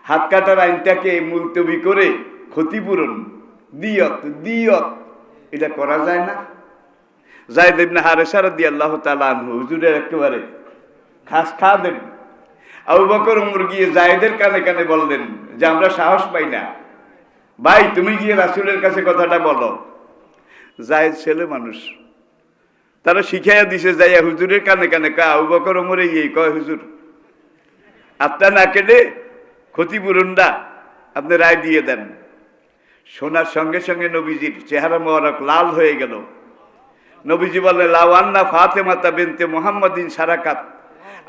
হাত কাটার আইনটাকে মুলতবি করে ক্ষতিপূরণ, দিয়ত, দিয়ত এটা করা যায় না? যায়েদ ইবনে হারেসা রাদিয়াল্লাহু তাআলা আনহু হুজুরের একেবারে খাস খাদেম। আবু বকর ওমর গিয়ে যায়েদের কানে কানে বললেন যে আমরা সাহস পাই না, ভাই তুমি গিয়ে রাসূলের কাছে কথাটা বলো। যায়েদ ছেলে মানুষ, তারা শিখাইয়া দিছে, যাইয়া হুজুরের কানে কানে কয় আবু বকর ওমর এই কয়, হুজুর আপনার না কেটে ক্ষতিপূরণটা আপনি রায় দিয়ে দেন। শোনার সঙ্গে সঙ্গে নবীজির চেহারা মোবারক লাল হয়ে গেল। নবীজি বললেন, লাওয়ান্না ফাতেমাতা বিনতে মুহাম্মাদিন সারাকাত,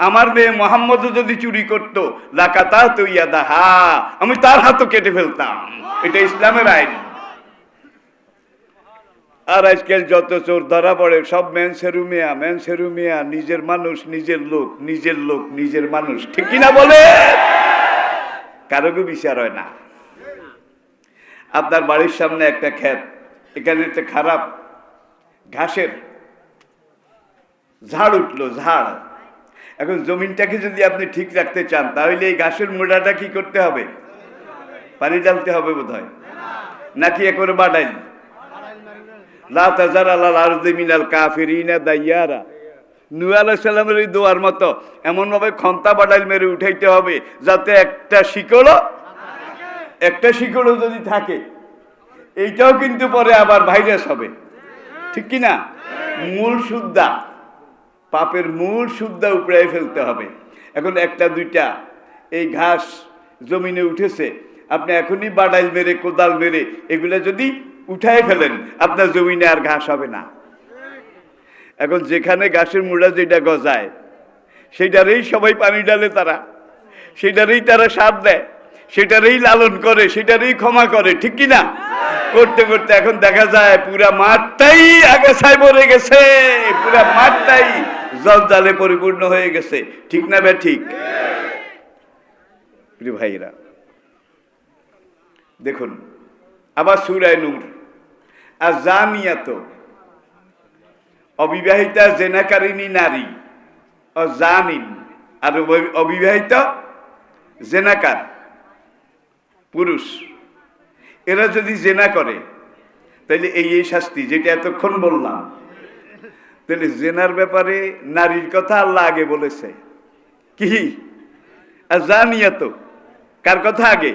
আমার মেয়ে মোহাম্মদও যদি চুরি করতো লাকাতা তো ইয়াদাহা, আমি তার হাতও কেটে ফেলতাম। এটা ইসলামের আইন। আর আজকাল যত চোর ধরা পড়ে সব মেনসেরুমিয়া, মেনসেরুমিয়া, নিজের মানুষ নিজের লোক, নিজের লোক নিজের মানুষ, ঠিক কিনা বলে? কারোকে বিচার হয় না। আপনার বাড়ির সামনে একটা ক্ষেত, এখানে একটা খারাপ ঘাসের ঝাড় উঠলো, ঝাড়। এখন জমিনটাকে যদি আপনি ঠিক রাখতে চান, তাহলে এই ঘাসের মুড়াটা কি করতে হবে? পানি ঢালতে হবে বোধ হয়, নাকি একবারে বাড়াইল? লা তাজার আলাল আরদি মিনাল কাফিরিনা দাইয়ারা, নূহ আলাইহিস সালামের এই দোয়ার মতো এমন ভাবে খন্তা বাড়াইল মেরে উঠাইতে হবে যাতে একটা শিকড়ও যদি থাকে, এইটাও কিন্তু পরে আবার ভাইরাস হবে, ঠিক কিনা? মূল সুদ্ধা, পাপের মূল সুদ্ধা উপড়ে ফেলতে হবে। এখন একটা দুইটা এই ঘাস জমিনে উঠেছে, আপনি এখনই বাড়াইল মেরে, কোদাল মেরে এগুলা যদি উঠায় ফেলেন, আপনার জমিনে আর ঘাস হবে না। এখন যেখানে ঘাসের মুড়া যেটা গজায়, সেইটারেই সবাই পানি ডালে, তারা সেটারেই তারা সার দেয়, সেটারেই লালন করে, সেটারেই ক্ষমা করে, ঠিক কিনা? করতে করতে এখন দেখা যায় পুরা মাঠটাই আগাছায় ভরে গেছে, পুরা মাঠটাই জঞ্জালে পরিপূর্ণ হয়ে গেছে, ঠিক না বে ঠিক? প্রিয় ভাইরা দেখুন, আবার সূরা নূর, আযানিয়াত, অবিবাহিতা জেনাকারিনী নারী, জানিন, আর অবিবাহিত জেনাকার পুরুষ, এরা যদি জেনা করে তাহলে এই শাস্তি যেটা এতক্ষণ বললাম। তাহলে জেনার ব্যাপারে নারীর কথা আল্লাহ আগে বলেছে কি? আর জানিয়াত, কার কথা আগে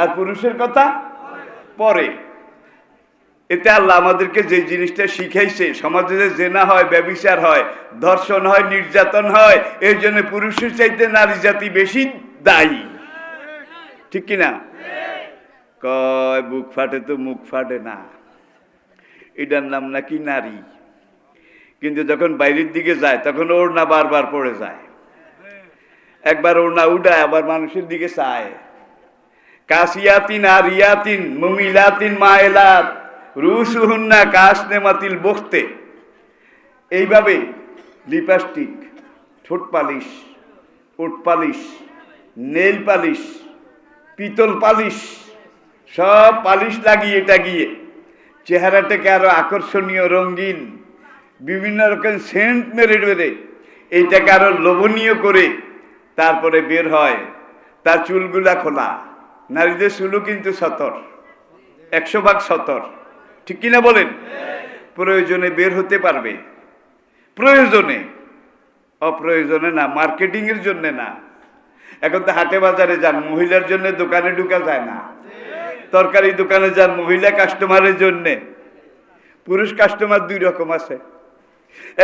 আর পুরুষের কথা পরে। এতে আল্লাহ আমাদেরকে যে জিনিসটা শিখাইছে, সমাজে যে জেনা হয়, ব্যভিচার হয়, ধর্ষণ হয়, নির্যাতন হয়, এর জন্য পুরুষের চাইতে নারী জাতি বেশি দায়ী, ঠিক কিনা? কয় বুক ফাটে তো মুখ ফাটে না, এটার নাম নাকি নারী। কিন্তু যখন বাইরের দিকে যায় তখন ওড়না বারবার পড়ে যায়, একবার ওড়না উঠায় আবার মানুষের দিকে চায়। কাসিয়াতিন আরিয়াতিন মুমিলাতিন মাইলাত রুসুহুন্না কাসনেমাতিল বখতে, এইভাবে লিপস্টিক, ঠোঁট পালিশ, ওঠ পালিশ, নেল পালিশ, পিতল পালিশ, সব পালিশ লাগিয়ে টাগিয়ে চেহারাটাকে আরো আকর্ষণীয়, রঙিন, বিভিন্ন রকম সেন্ট মেরে মেরে এইটাকে আরো লোভনীয় করে তারপরে বের হয়। তার চুলগুলা খোলা, নারীদের চুলও কিন্তু সতর, 100 ভাগ সতর, ঠিক কিনা বলেন? প্রয়োজনে বের হতে পারবে, প্রয়োজনে, অপ্রয়োজনে না, মার্কেটিং এর জন্য না। এখন তো হাটে বাজারে যান, মহিলার জন্য দোকানে ঢুকা যায় না। তরকারি দোকানে যান, মহিলা কাস্টমারের জন্য, পুরুষ কাস্টমার 2 রকম আছে।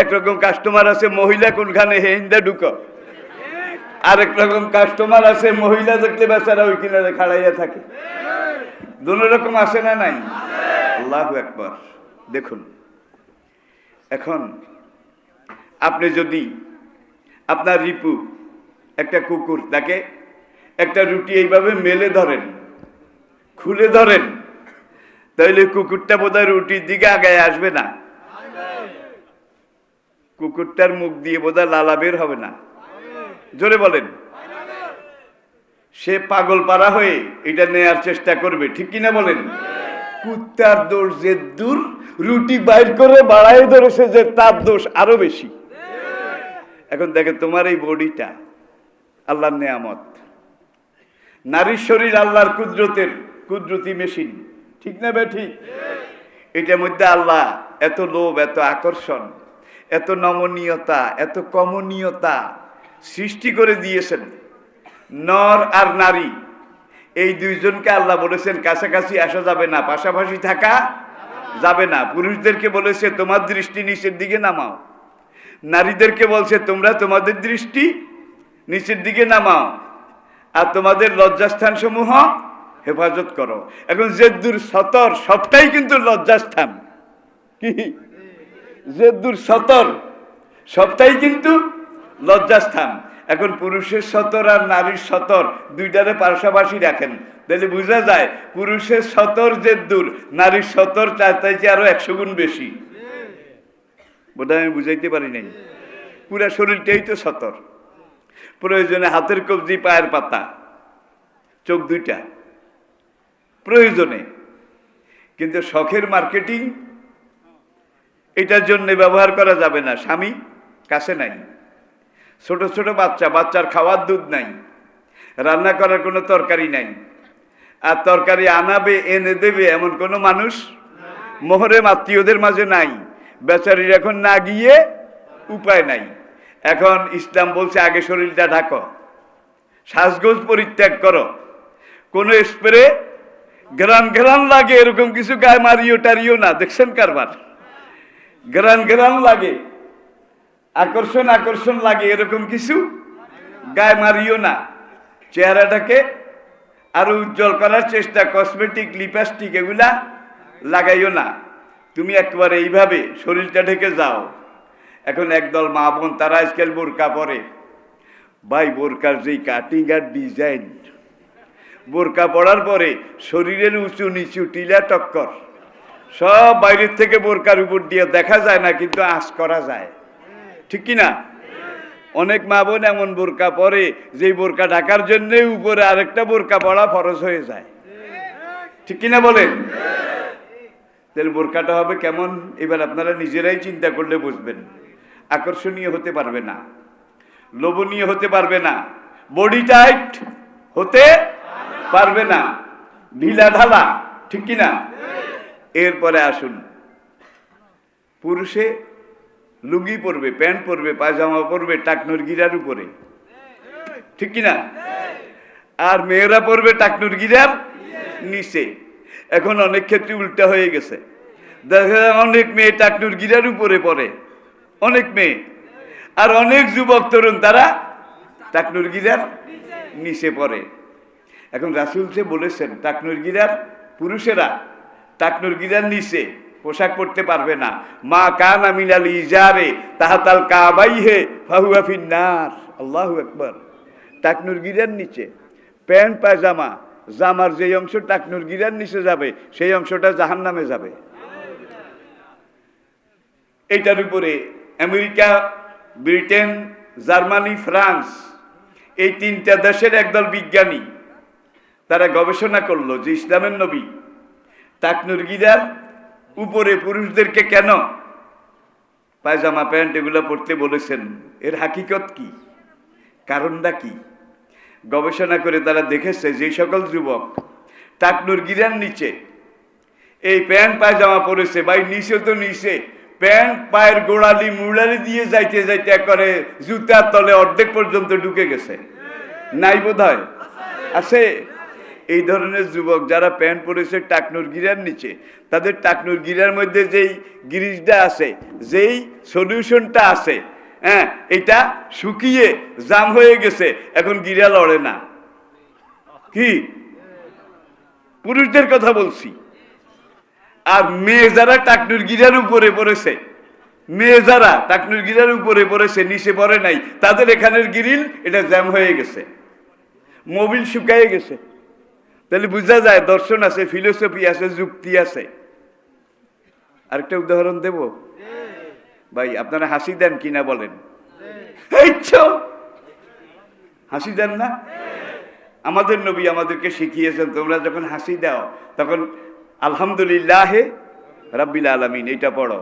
একরকম কাস্টমার আছে মহিলা কোনখানে হেন্দা ঢুকো, আরেক রকম কাস্টমার আছে মহিলা দেখলে বেচারা ওই কিনারে খাড়াইয়া থাকে। দুনো রকম আছে না নাই? আল্লাহু আকবার। দেখুন, এখন আপনি যদি আপনার রিপু একটা কুকুর, তাকে একটা রুটি এইভাবে মেলে ধরেন, খুলে ধরেন, তাহলে কুকুরটা বোধহয় রুটির দিকে আগায় আসবে না। কুকুরটার মুখ দিয়ে বোধহয় লালা বের হবে না, জোরে বলেন। সে পাগল পারা হয়ে এটা নেয়ার চেষ্টা করবে, ঠিক কিনা বলেন? কুত্তার দোষ যে দূর, রুটি বাইর করে বাড়াই ধরেছে যে তার দোষ আরো বেশি। এখন দেখে তোমার এই বডিটা আল্লাহর নেয়ামত, নারীর শরীর আল্লাহর কুদরতি মেশিন, ঠিক না বে ঠিক? এটার মধ্যে আল্লাহ এত লোভ, এত আকর্ষণ, এত নমনীয়তা, এত কমনীয়তা সৃষ্টি করে দিয়েছেন। নর আর নারী এই দুইজনকে আল্লাহ বলেছেন কাছাকাছি আসা যাবে না, পাশাপাশি থাকা যাবে না। পুরুষদেরকে বলেছে তোমার দৃষ্টি নিচের দিকে নামাও, নারীদেরকে বলছে তোমরা তোমাদের দৃষ্টি নিচের দিকে নামাও, আর তোমাদের লজ্জাস্থান সমূহ হেফাজত করো। এখন জেদ্দুর সতর সবটাই কিন্তু লজ্জাস্থান, কি জেদ্দুর সতর সবটাই কিন্তু লজ্জাস্থান। এখন পুরুষের সতর আর নারীর সতর দুইটারে পাশাপাশি রাখেন, তাহলে বোঝা যায় পুরুষের সতর জেদ্দুর, নারীর সতর চাইতে আরো 100 গুণ বেশি। বোধহয় আমি বুঝাইতে পারি নাই, পুরা শরীরটাই তো সতর। প্রয়োজনে হাতের কবজি, পায়ের পাতা, চোখ দুইটা প্রয়োজনে, কিন্তু শখের মার্কেটিং এটার জন্য ব্যবহার করা যাবে না। স্বামী কাছে নাই, ছোট ছোট বাচ্চার খাওয়ার দুধ নাই, রান্না করার কোনো তরকারি নাই, আর তরকারি আনাবে এনে দেবে এমন কোনো মানুষ মোহরে আত্মীয়দের মাঝে নাই। বেচারির এখন না গিয়ে উপায় নাই। এখন ইসলাম বলছে আগে শরীরটা ঢাকো, সাজগোজ পরিত্যাগ করো, কোনো স্প্রে ঘ্রাণ লাগে এরকম কিছু গায়ে মারিও টারিও না। দেখছেন কারবার, ঘ্রাণ লাগে, আকর্ষণ লাগে এরকম কিছু গায়ে মারিও না। চেহারাটাকে আরো উজ্জ্বল করার চেষ্টা, কসমেটিক, লিপস্টিক এগুলা লাগাইও না। তুমি একবারে এইভাবে শরীরটা ঢেকে যাও। এখন একদল মা বোন তারা আজকাল বোরকা পরে, ভাই বোরকার যেই কাটিং আর ডিজাইন, বোরকা পড়ার পরে শরীরের উঁচু নিচু টিলা টক্কর সব বাইরের থেকে বোরকার উপর দিয়ে দেখা যায় না, কিন্তু আঁচ করা যায়, ঠিক কিনা? অনেক মা বোন এমন বোরকা পরে যে বোরকা ঢাকার জন্য উপরে আরেকটা বোরকা পড়া ফরজ হয়ে যায়, ঠিক কিনা বলেন? তাহলে বোরকাটা হবে কেমন? এবার আপনারা নিজেরাই চিন্তা করলে বুঝবেন। আকর্ষণীয় হতে পারবে না, লোভনীয় হতে পারবে না, বডি টাইট হতে পারবে না, ঢিলা ঢালা, ঠিক কিনা? এরপরে আসুন, পুরুষে লুঙ্গি পরবে, প্যান্ট পরবে, পায়জামা পরবে টাকনুর গিরার উপরে, ঠিক কিনা? আর মেয়েরা পরবে টাকনুর গিরার নিচে। এখন অনেক ক্ষেত্রে উল্টা হয়ে গেছে, দেখা যায় অনেক মেয়ে টাকনুর গিরার উপরে পড়ে, অনেক মেয়ে, আর অনেক যুবক তরুণ তারা টাকনুর গিরার নিচে পড়ে। এখন রাসূল যে বলেছেন টাকনুর গিরার, পুরুষেরা টাকনুর গিরার নিচে পোশাক পরতে পারবে না। মা কানা মিনাল ইজারে তাহাতাল কাবাইহে ফাহুয়া ফিন্নার। আল্লাহু আকবার। টাকনুর গিরার নিচে প্যান্ট পায়জামা, জামার যে অংশ টাকনুর গিরার নিচে যাবে সেই অংশটা জাহান্নামে যাবে। এটার উপরে আমেরিকা, ব্রিটেন, জার্মানি, ফ্রান্স এই 3টা দেশের একদল বিজ্ঞানী তারা গবেষণা করলো যে ইসলামের নবী টাকনুর গিরার উপরে পুরুষদেরকে কেন পায়জামা প্যান্ট এগুলো পরতে বলেছেন, এর হাকিকত কি, কারণটা কি। গবেষণা করে তারা দেখেছে যে সকল যুবক টাকনুর গিরার নিচে এই প্যান্ট পায়জামা পরেছে, ভাই নিচে তো নিচে প্যান্ট পায়ের গোড়ালি মুড়ালি দিয়ে যাইতে যাইতে করে জুতার তলে অর্ধেক পর্যন্ত ঢুকে গেছে, নাই বোধ হয় আছে। এই ধরনের যুবক যারা প্যান্ট পরেছে টাকনুর গিরার নিচে, তাদের টাকনুর গিরার মধ্যে যেই গ্রিজটা আছে, যেই সলিউশনটা আছে, হ্যাঁ, এটা শুকিয়ে জাম হয়ে গেছে, এখন গিরা লড়ে না। কি পুরুষদের কথা বলছি। আর মেয়ে যারা টাকনুর গিরার উপরে পড়েছে, মেয়ে যারা টাকনুর গিরার উপরে পড়েছে নিচে পড়ে নাই, তাদের এখানের গিরিল এটা জ্যাম হয়ে গেছে, মোবিল শুকায়ে গেছে। তাহলে বোঝা যায় দর্শন আছে, ফিলোসফি আছে, যুক্তি আছে। আরেকটা উদাহরণ দেব, ভাই আপনারা হাসি দেন কিনা বলেন? এই ছো, হাসি দেন না? আমাদের নবী আমাদেরকে শিখিয়েছেন তোমরা যখন হাসি দাও তখন আলহামদুলিল্লাহ রাব্বিল আলামিন এইটা পড়ো।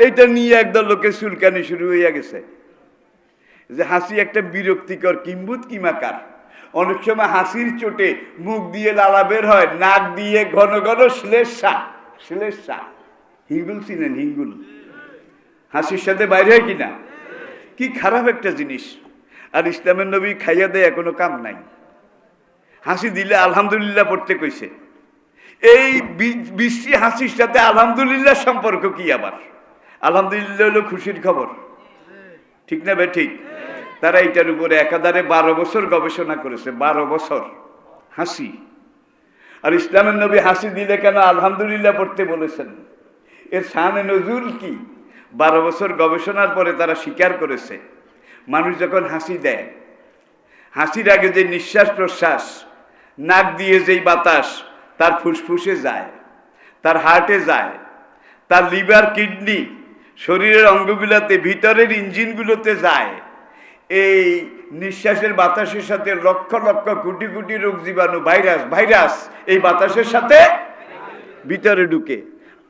এইটা নিয়ে একদল লোকের চুলকানি শুরু হইয়া গেছে যে হাসি একটা বিরক্তিকর কিম্বুত কিমাকার। অনেক সময় হাসির চোটে মুখ দিয়ে লালা বের হয়, নাক দিয়ে ঘন ঘন শ্লেষা। হিঙ্গুল চিনেন? হিঙ্গুল হাসির সাথে বাইরে হয় কিনা? কি খারাপ একটা জিনিস। আর ইসলামের নবী খাইয়া দেয় কোনো কাম নাই। হাসি দিলে আলহামদুলিল্লাহ পড়তে কইছে। এই বিশ্রী হাসির সাথে আলহামদুলিল্লাহ সম্পর্ক কি? আবার আলহামদুলিল্লাহ হলো খুশির খবর, ঠিক না ভাই? ঠিক। তারা এটার উপরে একাধারে 12 বছর গবেষণা করেছে। 12 বছর হাসি। আর ইসলামের নবী হাসি দিলে কেন আলহামদুলিল্লাহ পড়তে বলেছেন? এর শানে নজুল কি? 12 বছর গবেষণার পরে তারা স্বীকার করেছে মানুষ যখন হাসি দেয়, হাসির আগে যে নিঃশ্বাস প্রশ্বাস, নাক দিয়ে যেই বাতাস তার ফুসফুসে যায়, তার হার্টে যায়, তার লিভার, কিডনি, শরীরের অঙ্গগুলোতে, ভিতরের ইঞ্জিনগুলোতে যায়, এই নিঃশ্বাসের বাতাসের সাথে লক্ষ লক্ষ কোটি কোটি রোগ জীবাণু, ভাইরাস এই বাতাসের সাথে ভিতরে ঢুকে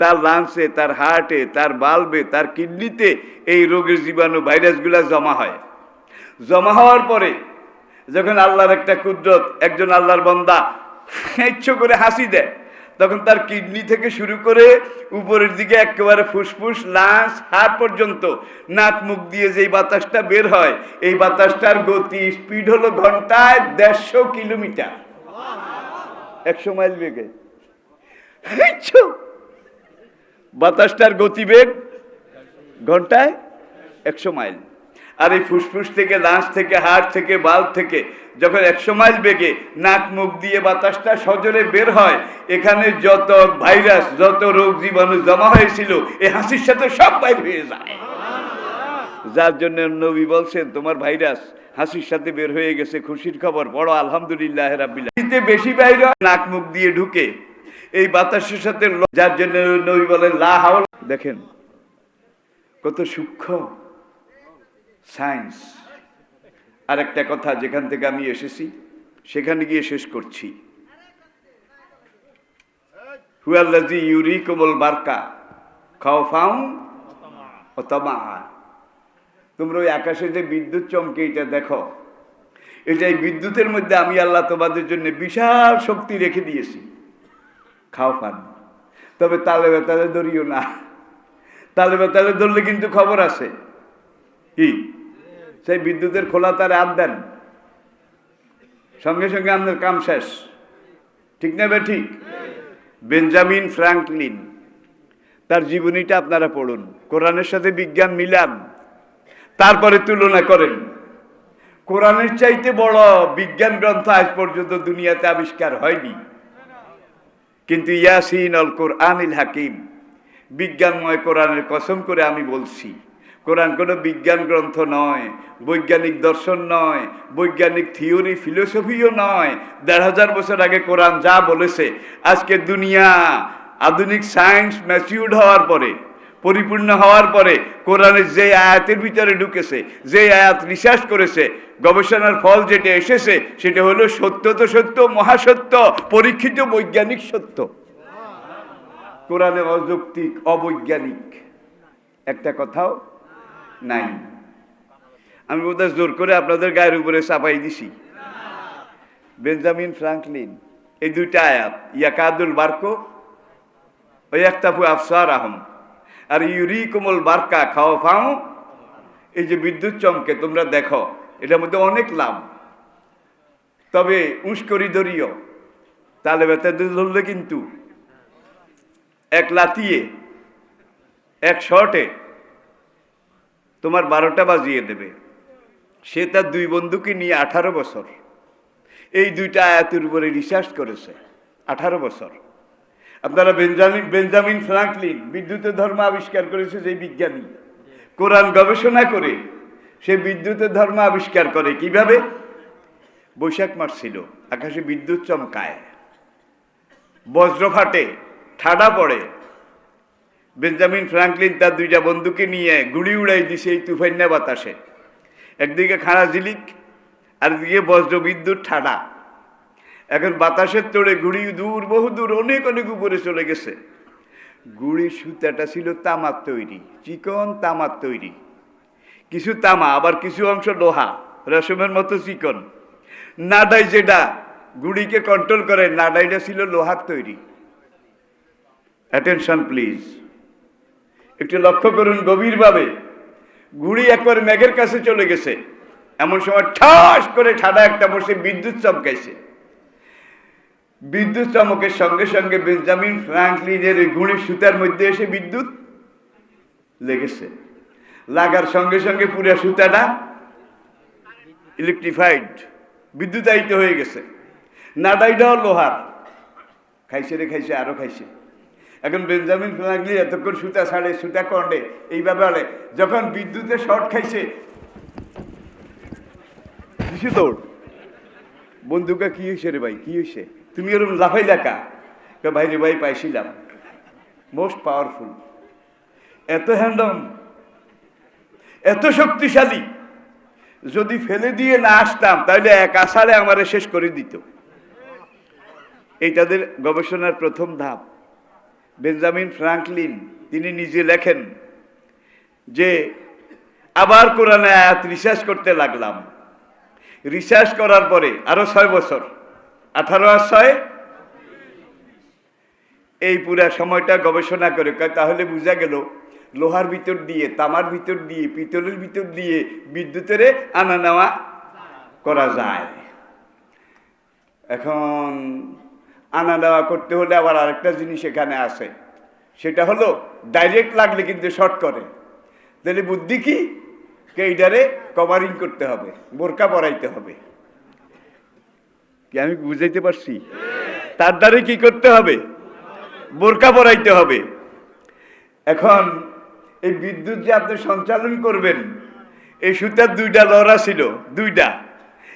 তার লাংসে, তার হার্টে, তার বাল্বে, তার কিডনিতে এই রোগের জীবাণু, ভাইরাসগুলা জমা হয়। জমা হওয়ার পরে যখন আল্লাহর একটা কুদরত, একজন আল্লাহর বান্দা ইচ্ছে করে হাসি দেয়, তখন তার কিডনি থেকে শুরু করে উপরের দিকে একেবারে ফুসফুস, লাংস, হার্ট পর্যন্ত নাক মুখ দিয়ে যেই বাতাসটা বের হয়, এই বাতাসটার গতি স্পিড হলো ঘন্টায় 150 কিলোমিটার, 100 মাইল বেগে। বাতাসটার গতিবেগ ঘন্টায় 100 মাইল। আর এই ফুসফুস থেকে, লাংস থেকে, হার্ট থেকে, বাল্ব থেকে যখন 100 মাইল বেগে নাক মুখ দিয়ে বাতাসটা সজোরে বের হয়, এখানে যত ভাইরাস, যত রোগ জীবাণু জমা হয়েছিল এই হাসির সাথে সব বাইর হয়ে যায়। যার জন্য নবী বলছেন তোমার ভাইরাস হাসির সাথে বের হয়ে গেছে, খুশির খবর, বড় আলহামদুলিল্লাহ রাব্বিল আলামিন। বেশি বাইরে নাক মুখ দিয়ে ঢুকে এই বাতাসের সাথে, যার জন্য নবী বলেন লা হাওলা। দেখেন কত সূক্ষ্ম সায়েন্স। আর একটা কথা, যেখান থেকে আমি এসেছি সেখানে গিয়ে শেষ করছি। হুয়াল্লাযী ইউরিকুমুল বারকা খাওফাও ওয়া তামাআ। তোমরা ওই আকাশে যে বিদ্যুৎ চমকে এটা দেখো, এটাই বিদ্যুতের মধ্যে আমি আল্লাহ তোমাদের জন্য বিশাল শক্তি রেখে দিয়েছি। খাওফান, তবে তালে বেতালে ধরিও না। তালে বেতালে ধরলে কিন্তু খবর আছে কি, সেই বিদ্যুতের খোলা তার হাত দেন, সঙ্গে সঙ্গে আমাদের কাম শেষ, ঠিক না বে ঠিক? বেঞ্জামিন ফ্রাঙ্কলিন, তার জীবনীটা আপনারা পড়ুন, কোরআনের সাথে বিজ্ঞান মিলান, তারপরে তুলনা করেন। কোরআনের চাইতে বড় বিজ্ঞান গ্রন্থ আজ পর্যন্ত দুনিয়াতে আবিষ্কার হয়নি। কিন্তু ইয়াসিন আল কোরআনিল হাকিম, বিজ্ঞানময় কোরআনের কসম করে আমি বলছি, কোরআন কোনো বিজ্ঞান গ্রন্থ নয়, বৈজ্ঞানিক দর্শন নয়, বৈজ্ঞানিক থিওরি ফিলোসফিও নয়। 1500 বছর আগে কোরআন যা বলেছে, আজকে দুনিয়া আধুনিক সায়েন্স ম্যাচিউরড হওয়ার পরে, পরিপূর্ণ হওয়ার পরে কোরআনের যে আয়াতের ভিতরে ঢুকেছে, যে আয়াত রিসার্চ করেছে, গবেষণার ফল যেটা এসেছে সেটা হলো সত্য তো সত্য, মহাসত্য, পরীক্ষিত বৈজ্ঞানিক সত্য। কোরআনে অযৌক্তিক, অবৈজ্ঞানিক একটা কথাও নাই। আমি বোধহয় জোর করে আপনাদের গায়ের উপরে চাপাই দিছি। বেঞ্জামিন ফ্রাঙ্কলিন এই দুইটা আয়াত, ইয়াকাদুল বারকো ও ইয়াক্তাফু আবসারাহুম, আর ইউরিকুমুল বারকা খাওফাও, এই যে বিদ্যুৎ চমকে তোমরা দেখো, এটার মধ্যে অনেক লাভ। তবে উস্করি ধরিও, তালে ব্যথা ধরলে কিন্তু এক লাতিয়ে, এক শর্টে তোমার 12টা বাজিয়ে দেবে। সে তার 2 বন্ধুকে নিয়ে 18 বছর এই দুইটা আয়াতের উপরে রিসার্চ করেছে। 18 বছর। আপনারা বেঞ্জামিন ফ্রাঙ্কলিন বিদ্যুতের ধর্ম আবিষ্কার করেছে, যে বিজ্ঞানী কোরআন গবেষণা করে সে বিদ্যুতের ধর্ম আবিষ্কার করে। কিভাবে? বৈশাখ মাস ছিল, আকাশে বিদ্যুৎ চমকায়, বজ্র ফাটে, ঠাডা পড়ে, বেঞ্জামিন ফ্রাঙ্কলিন তার দুইটা বন্ধুকে নিয়ে গুড়ি উড়াই দিছে এই তুফান্না বাতাসে। একদিকে খাড়া ঝিলিক, আর দিকে বজ্র বিদ্যুৎ ঠাডা। এখন বাতাসের তোড়ে গুড়ি দূর, বহুদূর, অনেক অনেক উপরে চলে গেছে। গুড়ির সুতাটা ছিল তামার তৈরি, চিকন তামার তৈরি। কিছু তামা, আবার কিছু অংশ লোহা, রেশমের মতো চিকন। নাডাই যেটা গুড়িকে কন্ট্রোল করে, নাডাইটা ছিল লোহার তৈরি। অ্যাটেনশন প্লিজ, একটু লক্ষ্য করুন গভীরভাবে। গুড়ি একবার মেঘের কাছে চলে গেছে, এমন সময় ঠাস করে ঠাডা একটা বসে বিদ্যুৎ চমকাইছে। বিদ্যুৎ চমকের সঙ্গে সঙ্গে বেঞ্জামিন ফ্রাঙ্কলিনের ওই গুড়ির সুতার মধ্যে এসে বিদ্যুৎ লেগেছে। লাগার সঙ্গে সঙ্গে পুরো সুতাটা ইলেকট্রিফাইড, বিদ্যুতায়িত হয়ে গেছে। নাডাইটাও লোহার, খাইছে রে খাইছে, আরো খাইছে। এখন বেঞ্জামিন ফ্রাঙ্কলিন এতক্ষণ সুতা ছাড়ে, সুতা কন্ডে এইভাবে আলে, যখন বিদ্যুতে শর্ট খাইছে, কিছু দৌড়। বন্ধুকে কি হয়েছে রে ভাই, কি হয়েছে, তুমি ওরকম লাফাই দেখা? ভাই রে ভাই, পাইছিলাম। মোস্ট পাওয়ারফুল, এত হ্যান্ডম, এত শক্তিশালী, যদি ফেলে দিয়ে না আসতাম তাহলে এক আষাঢ়ে আমারে শেষ করে দিত। এই তাদের গবেষণার প্রথম ধাপ। বেঞ্জামিন ফ্রাঙ্কলিন তিনি নিজে লেখেন যে আবার কোরআনে আয়াত রিসার্চ করতে লাগলাম। রিসার্চ করার পরে আরো 6 বছর, 18 আর 6, এই পুরা সময়টা গবেষণা করে তাহলে বোঝা গেল লোহার ভিতর দিয়ে, তামার ভিতর দিয়ে, পিতলের ভিতর দিয়ে বিদ্যুতের আনা নেওয়া করা যায়। এখন আনা নেওয়া করতে হলে আবার আরেকটা জিনিস এখানে আছে, সেটা হলো ডাইরেক্ট লাগলে কিন্তু শর্ট করে। তাহলে বুদ্ধি কি, এইটারে কভারিং করতে হবে, বোরকা পরাইতে হবে। কি আমি বুঝাইতে পারছি? তার দ্বারে কি করতে হবে? বোরকা পরাইতে হবে। এখন এই বিদ্যুৎ যে আপনি সঞ্চালন করবেন, এই সুতার দুইটা লড়া ছিল, দুইটা,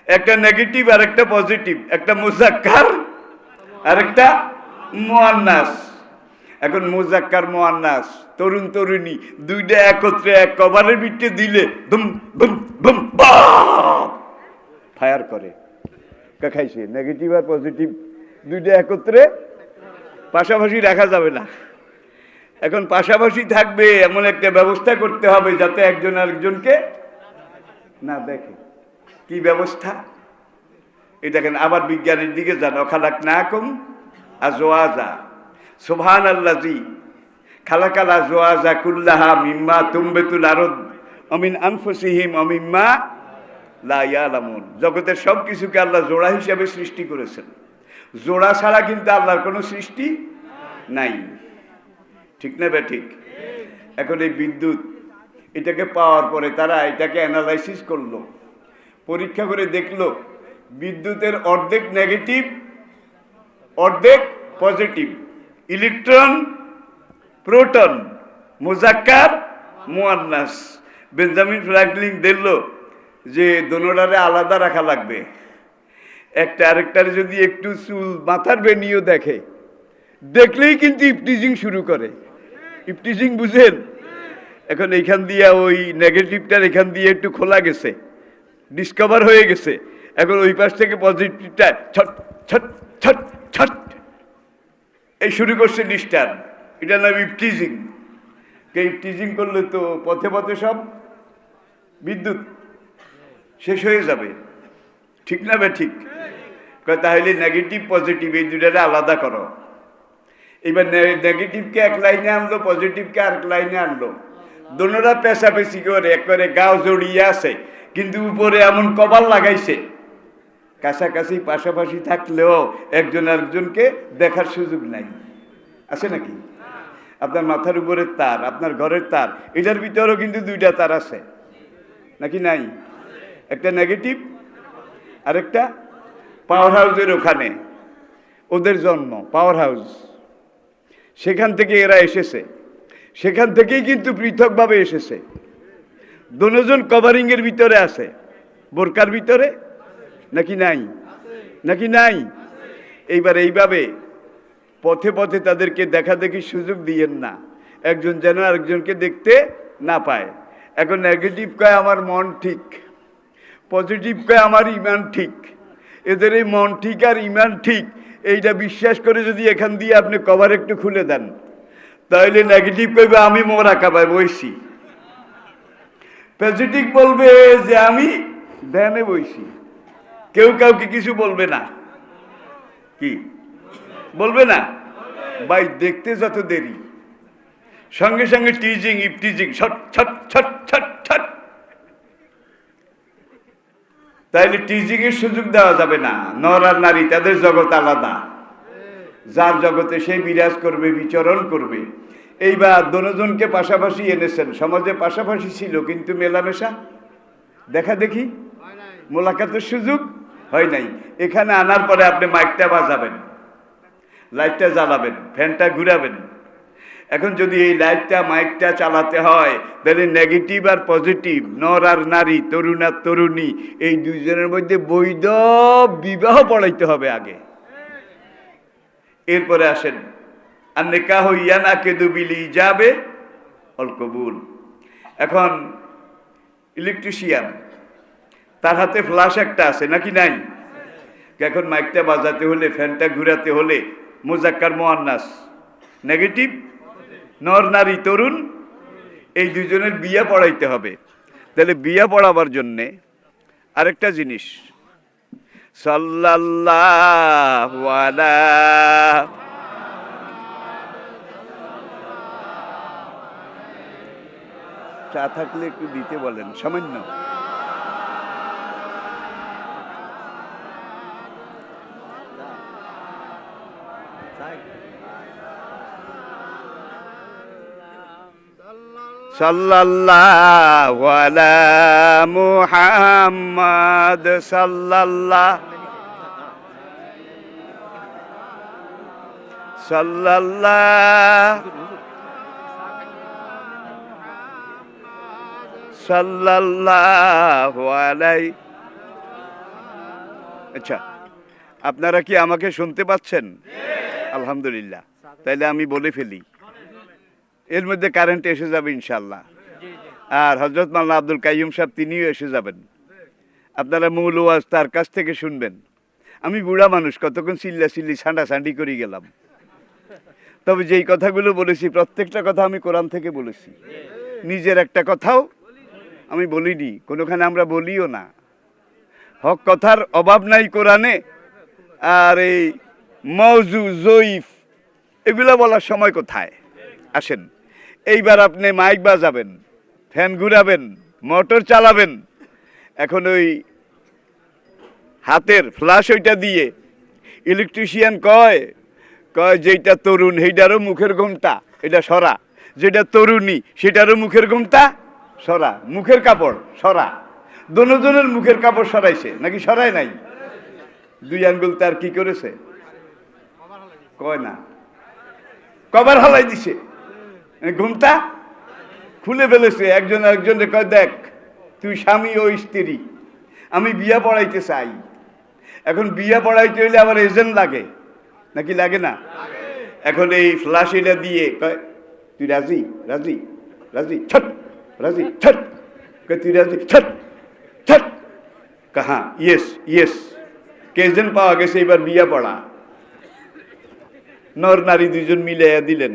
একটা নেগেটিভ আর একটা পজিটিভ, একটা মুজাক্কার আর একটা মুআন্নাস। এখন মুজাক্কার মুআন্নাস, তরুণ তরুণী, দুইটা একত্রে এক কভারের ভিতরে দিলে ধুম ধুম ধুম ফায়ার করে। খাইছে নেগেটিভ আর পজিটিভ দুইটা একত্রে পাশাপাশি রাখা যাবে না। এখন পাশাপাশি থাকবে এমন একটা ব্যবস্থা করতে হবে যাতে একজন আরেকজনকে না দেখে। কি ব্যবস্থা? এই দেখেন, আবার বিজ্ঞানের দিকে যান। খালাকনাকুম আজওয়াজা, সুবহানাল্লাযী খালাকাল আজওয়াজা কুল্লাহা মিম্মা তুমবিতুল আরদ ওয়া মিন আনফুসিহিম ওয়া মিম্মা লা ইয়ালামুন। জগতের সব কিছুকে আল্লাহ জোড়া হিসেবে সৃষ্টি করেছেন। জোড়া ছাড়া কিন্তু আল্লাহর কোনো সৃষ্টি নাই, ঠিক না ঠিক? এখন এই বিদ্যুৎ এটাকে পাওয়ার পরে তারা এটাকে অ্যানালাইসিস করলো, পরীক্ষা করে দেখলো বিদ্যুতের অর্ধেক নেগেটিভ, অর্ধেক পজিটিভ, ইলেকট্রন প্রোটন, মুজাক্কার মুআন্নাস। বেঞ্জামিন ফ্রাঙ্কলিন দেখলো যে দোনোটারে আলাদা রাখা লাগবে। একটা আরেকটার যদি একটু চুল মাথার বেনিও দেখে, দেখলেই কিন্তু ইফটিজিং শুরু করে। ইফটিজিং বুঝেন? এখন এইখান দিয়ে ওই নেগেটিভটার এখান দিয়ে একটু খোলা গেছে, ডিসকভার হয়ে গেছে। এখন ওই পাশ থেকে পজিটিভটা ছট ছট ছট ছট এই শুরু করছে ডিস্টার্ব। এটা নাম ইফটিজিং। ইফটিজিং করলে তো পথে পথে সব বিদ্যুৎ শেষ হয়ে যাবে, ঠিক না ঠিক? তাহলে নেগেটিভ পজিটিভ এই দুটারে আলাদা করো। এবার নেগেটিভকে এক লাইনে আনলো, পজিটিভকে আরেক লাইনে আনলো। দোনোরা পেশাপেশি করে একবারে গাও জড়িয়ে আছে, কিন্তু উপরে এমন কভার লাগাইছে, কাছাকাছি পাশাপাশি থাকলেও একজন আরেকজনকে দেখার সুযোগ নাই। আছে নাকি? আপনার মাথার উপরের তার, আপনার ঘরের তার, এটার ভিতরেও কিন্তু দুইটা তার আছে নাকি নাই? একটা নেগেটিভ আর একটা পাওয়ার হাউসের ওখানে ওদের জন্ম, পাওয়ার হাউস, সেখান থেকে এরা এসেছে, সেখান থেকেই কিন্তু পৃথকভাবে এসেছে। দুজন কভারিং এর ভিতরে আছে, বোরকার ভিতরে নাকি নাই? নাকি নাই? এইবার এইভাবে পথে পথে তাদেরকে দেখা দেখি সুযোগ দিয়েন না। একজন যেন আরেকজনকে দেখতে না পায়। এখন নেগেটিভ কয় আমার মন ঠিক, পজিটিভ কয় আমার ইমান ঠিক। এদের এই মন ঠিক আর ইমান ঠিক এইটা বিশ্বাস করে যদি এখান দিয়ে আপনি কভার একটু খুলে দেন, তাহলে নেগেটিভ কইবে আমি মোরাকাবায় বইছি, পজিটিভ বলবে যে আমি ধ্যানে বইছি। কেউ কাউকে কিছু বলবে না, কি বলবে না? ভাই দেখতে যত দেরি, সঙ্গে সঙ্গে টিজিং ইপটিজিং ছট ছট ছট ছট ছট। তাইলে টিজিং এর সুযোগ দেওয়া যাবে না। নর আর নারী তাদের জগৎ আলাদা, যার জগতে সেই বিরাজ করবে, বিচরণ করবে। এইবার দুজনকে পাশাপাশি এনেছেন, সমাজে পাশাপাশি ছিল কিন্তু মেলামেশা দেখা দেখি মোলাকাতের সুযোগ হয় নাই। এখানে আনার পরে আপনি মাইকটা বাজাবেন, লাইটটা জ্বালাবেন, ফ্যানটা ঘুরাবেন। এখন যদি এই লাইটটা মাইকটা চালাতে হয়, তাহলে নেগেটিভ আর পজিটিভ, নর আর নারী, তরুণ আর তরুণী, এই দুইজনের মধ্যে বৈধ বিবাহ পড়াইতে হবে আগে। এরপরে আসেন আর নিকাহ ইয়ানাকিদু বিল ইজাবে ওয়াল কবুল। এখন ইলেকট্রিশিয়ান, তার হাতে ফ্ল্যাশ একটা আছে নাকি নাই? এখন মাইকটা বাজাতে হলে, ফ্যানটা ঘুরাতে হলে মুজাক্কার মুআন্নাস, নেগেটিভ, নর নারী তরুণ, এই দুজনের বিয়ে পড়াইতে হবে। তাহলে বিয়ে পড়াবার জন্যে আরেকটা জিনিস, সাল্লাল্লাহু আলা চা থাকলে একটু দিতে বলেন সামান্য। সাল্লাল্লাহু আলা মুহাম্মাদ সাল্লাল্লাহু সাল্লাল্লাহু আলাইহি। আচ্ছা, আপনারা কি আমাকে শুনতে পাচ্ছেন? আলহামদুলিল্লাহ। তাইলে আমি বলে ফেলি, এর মধ্যে কারেন্ট এসে যাবে ইনশাল্লাহ। আর হযরত মাওলানা আব্দুল কাইয়ুম সাহেব তিনিও এসে যাবেন। আপনারা মূল ওয়াজ তার কাছ থেকে শুনবেন। আমি বুড়া মানুষ, কতক্ষণ চিল্লাচিল্লি ছাঁটাছাঁটি করে গেলাম। তবে যেই কথাগুলো বলেছি প্রত্যেকটা কথা আমি কোরআন থেকে বলেছি, নিজের একটা কথাও আমি বলিনি, কোনোখানে আমরা বলিও না। হক কথার অভাব নাই কোরআনে। আর এই মওজু জয়ীফ এগুলো বলার সময় কোথায়? আসেন, এইবার আপনি মাইক বাজাবেন, ফ্যান ঘুরাবেন, মোটর চালাবেন। এখন ওই হাতের ফ্ল্যাশ ওইটা দিয়ে ইলেকট্রিশিয়ান কয় যেটা তরুণ সেইটারও মুখের ঘোমটা এটা সরা, যেটা তরুণী সেটারও মুখের ঘোমটা সরা, মুখের কাপড় সরা। দুজনের মুখের কাপড় সরাইছে নাকি সরাই নাই? দুই আঙ্গুল তার কি করেছে কয় না, কভার হালাই দিছে, ঘুমটা খুলে ফেলেছে। একজন একজনে কয় দেখ তুই স্বামী ও স্ত্রী, আমি বিয়া পড়াইতে চাই। এখন বিয়া পড়াইতে হইলে আবার এজেন্ট লাগে নাকি লাগে না? এখন এই ফ্ল্যাশ এটা দিয়ে কয় তুই রাজি রাজি রাজি ছট রাজি ছট, তুই রাজি ছট ছট, কাহা ইয়েস ইয়েস, কেজন পাওয়া গেছে, এবার বিয়া পড়া। নর নারী দুজন মিলাইয়া দিলেন।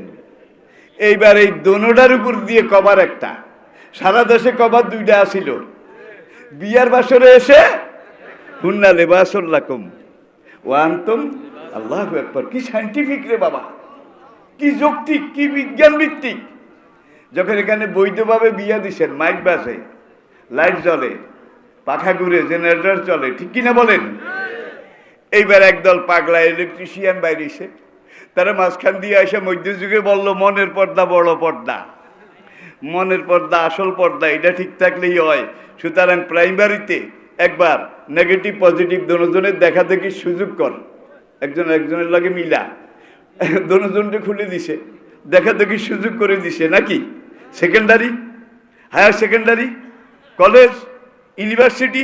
এইবার এই দোনোটার উপর দিয়ে কভার একটা, সারা দেশে কভার দুইটা আসিল। বিয়ার বাসরে এসে হুন্না লেবাসুল লাকুম ওয়া আনতুম, আল্লাহু আকবার। কি সায়েন্টিফিক রে বাবা, কি যৌক্তিক, কি বিজ্ঞান ভিত্তিক। যখন এখানে বৈধভাবে বিয়া দিছেন, মাইক বাজে, লাইট জ্বলে, পাখা ঘুরে, জেনারেটর চলে, ঠিক কিনা বলেন? এইবার একদল পাগলা ইলেকট্রিশিয়ান বাইরেছে, তারা মাঝখান দিয়ে এসে মধ্যযুগে বলল মনের পর্দা বড় পর্দা, মনের পর্দা আসল পর্দা, এটা ঠিক থাকলেই হয়। সুতরাং প্রাইমারিতে একবার নেগেটিভ পজিটিভ দুজনের দেখা দেখি সুযোগ কর, একজন একজনের লাগে মিলা, দুজনকে খুলে দিছে, দেখা দেখি সুযোগ করে দিছে নাকি? Secondary, higher secondary, college, university,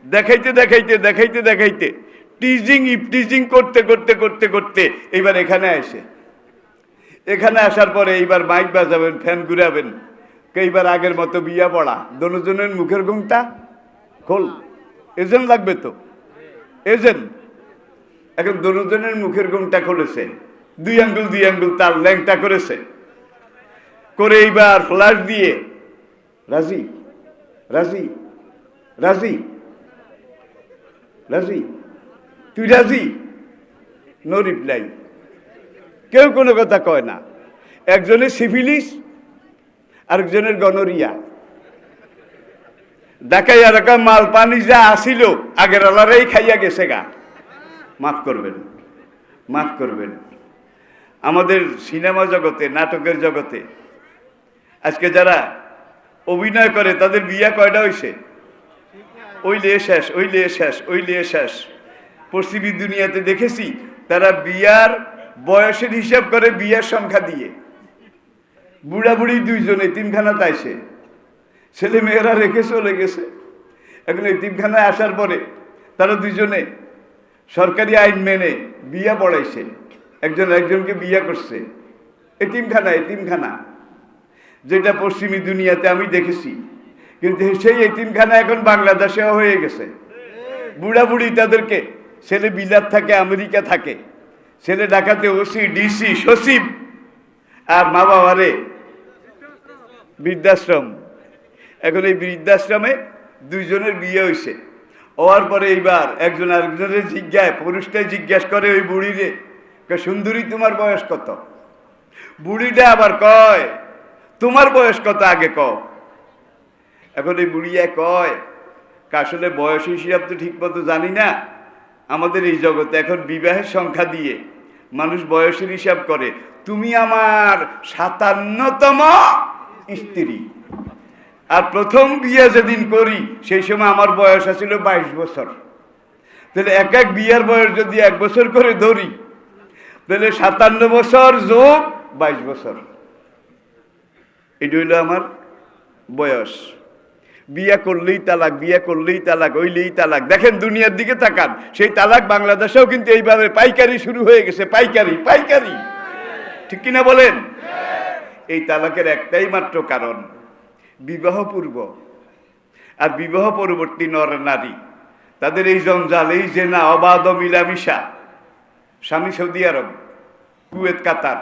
দেখাইতে দেখাইতে দেখাইতে দেখাইতে টিজিং ইপটিজিং করতে করতে করতে করতে এইবার এখানে আসে। এখানে আসার পরে এইবার মাইক বাজাবেন, ফ্যান ঘুরাবেন, এইবার আগের মতো বিয়া পড়া, দোনোজনের মুখের ঘুমটা খোল, এজেন্ট লাগবে তো, এজেন্ট। এখন দোনোজনের মুখের ঘুমটা খুলেছে, দুই আঙ্গুল তার ল্যাংটা করেছে, করে এইবার ফ্লাশ দিয়ে রাজি রাজি রাজি রাজি, তুই রাজি? নো রিপ্লাই, কেউ কোনো কথা কয় না। একজনের সিফিলিস, আরেকজনের গনোরিয়া। দেখাই আর মাল পানি যা আসিল আগের আলারাই খাইয়া গেছে গা। মাফ করবেন, মাফ করবেন। আমাদের সিনেমা জগতে, নাটকের জগতে আজকে যারা অভিনয় করে তাদের বিয়া কয়টা হয়েছে? ওই লিয়ে শেষ, ওই লিয়ে শেষ, ওই লিয়ে শেষ। পশ্চিমী দুনিয়াতে দেখেছি তারা বিয়ার বয়সের হিসাব করে বিয়ার সংখ্যা দিয়ে। বুড়া বুড়ি দুইজন এতিমখানা তাইছে, ছেলে মেয়েরা রেখে চলে গেছে। এখন এতিমখানায় আসার পরে তারা দুইজনে সরকারি আইন মেনে বিয়া পড়াইছে, একজন একজনকে বিয়া করছে। এতিমখানা, এতিমখানা যেটা পশ্চিমী দুনিয়াতে আমি দেখেছি, কিন্তু সেই এতিমখানা এখন বাংলাদেশেও হয়ে গেছে। বুড়া বুড়ি তাদেরকে, ছেলে বিলাত থাকে, আমেরিকা থাকে, ছেলে ঢাকাতে ওসি, ডিসি, সচিব, আর মা বাবারে বৃদ্ধাশ্রম। এখন এই বৃদ্ধাশ্রমে দুইজনের বিয়ে হয়েছে। হওয়ার পরে এইবার একজন আরেকজনের পুরুষটাই জিজ্ঞাসা করে ওই বুড়িরে, সুন্দরী তোমার বয়স কত? বুড়িটা আবার কয় তোমার বয়স কত আগে ক। এখন এই বুড়িয়া কয় আসলে বয়স হিসাব তো ঠিক মতো জানি না, আমাদের এই জগতে এখন বিবাহের সংখ্যা দিয়ে মানুষ বয়সের হিসাব করে। তুমি আমার 57তম স্ত্রী, আর প্রথম বিয়ে যেদিন করি সেই সময় আমার বয়স আছিল 22 বছর। তাহলে এক এক বিয়ের বয়স যদি 1 বছর করে ধরি, তাহলে 57 বছর যোগ 22 বছর, এটা হইল আমার বয়স। বিয়া করলেই তালাক, বিয়া করলেই তালাক, হইলেই তালাক। দেখেন দুনিয়ার দিকে তাকান, সেই তালাক বাংলাদেশেও কিন্তু এইভাবে পাইকারি শুরু হয়ে গেছে। পাইকারি, পাইকারি, ঠিক কিনা বলেন? এই তালাকের একটাই মাত্র কারণ, বিবাহ পূর্ব আর বিবাহ পরবর্তী নর নারী, তাদের এই জঞ্জাল, এই জেনা, অবাধ মিলামিশা। স্বামী সৌদি আরব, কুয়েত, কাতার,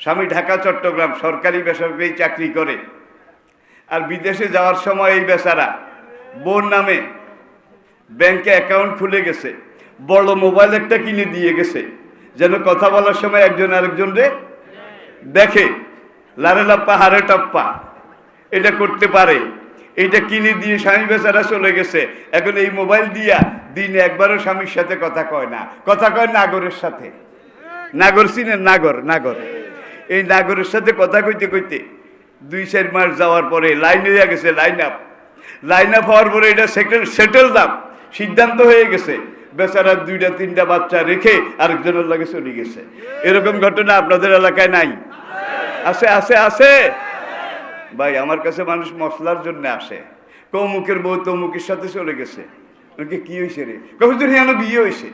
স্বামী ঢাকা, চট্টগ্রাম, সরকারি বেসরকারি চাকরি করে। আর বিদেশে যাওয়ার সময় এই বেচারা বোন নামে ব্যাংকে অ্যাকাউন্ট খুলে গেছে, বড় মোবাইল একটা কিনে দিয়ে গেছে, যেন কথা বলার সময় একজন আরেকজনরে দেখে, লারে লাপ্পা হারে টপ্পা এটা করতে পারে। এইটা কিনে দিয়ে স্বামী বেচারা চলে গেছে। এখন এই মোবাইল দিয়া দিনে একবারও স্বামীর সাথে কথা কয় না, কথা কয় নাগরের সাথে। নাগর চিনেন? নাগর, নাগর। এই নাগরের সাথে কথা কইতে কইতে 2-4 মাস যাওয়ার পরে লাইন হয়ে গেছে, লাইন আপ। লাইন আপ হওয়ার পরে এটা সেটেল দাম, সিদ্ধান্ত হয়ে গেছে। বেচারা 2-3টা বাচ্চা রেখে আরেকজনের লাগে চলে গেছে। এরকম ঘটনা আপনাদের এলাকায় নাই? আছে, আছে, আছে। ভাই আমার কাছে মানুষ মশলার জন্য আসে, কৌমুকের বউ তমুকের সাথে চলে গেছে। কি হয়েছে রে? কখন বিয়ে হয়েছে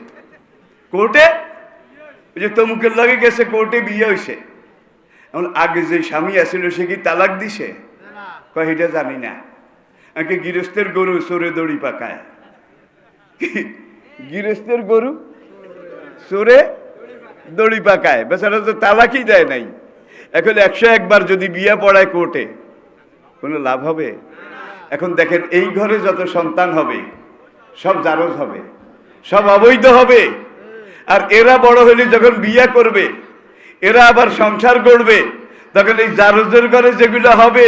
কোর্টে, ওই যে তমুকের লাগে গেছে কোর্টে, বিয়ে হয়েছে। এখন আগে যে স্বামী আসছিল সে কি তালাক দিছে? কয় এটা জানি না। আমাকে গৃহস্থের গরু চোরে দড়ি পাকায়, গৃহস্থের গরু চোরে দড়ি পাকায়, বেচারা তো তালাকই দেয় নাই। এখন 101 বার যদি বিয়ে পড়ায় কোর্টে, কোনো লাভ হবে? এখন দেখেন এই ঘরে যত সন্তান হবে সব জারজ হবে, সব অবৈধ হবে। আর এরা বড় হলে যখন বিয়ে করবে, এরা আবার সংসার করবে, তখন এই জারুজের ঘরে যেগুলো হবে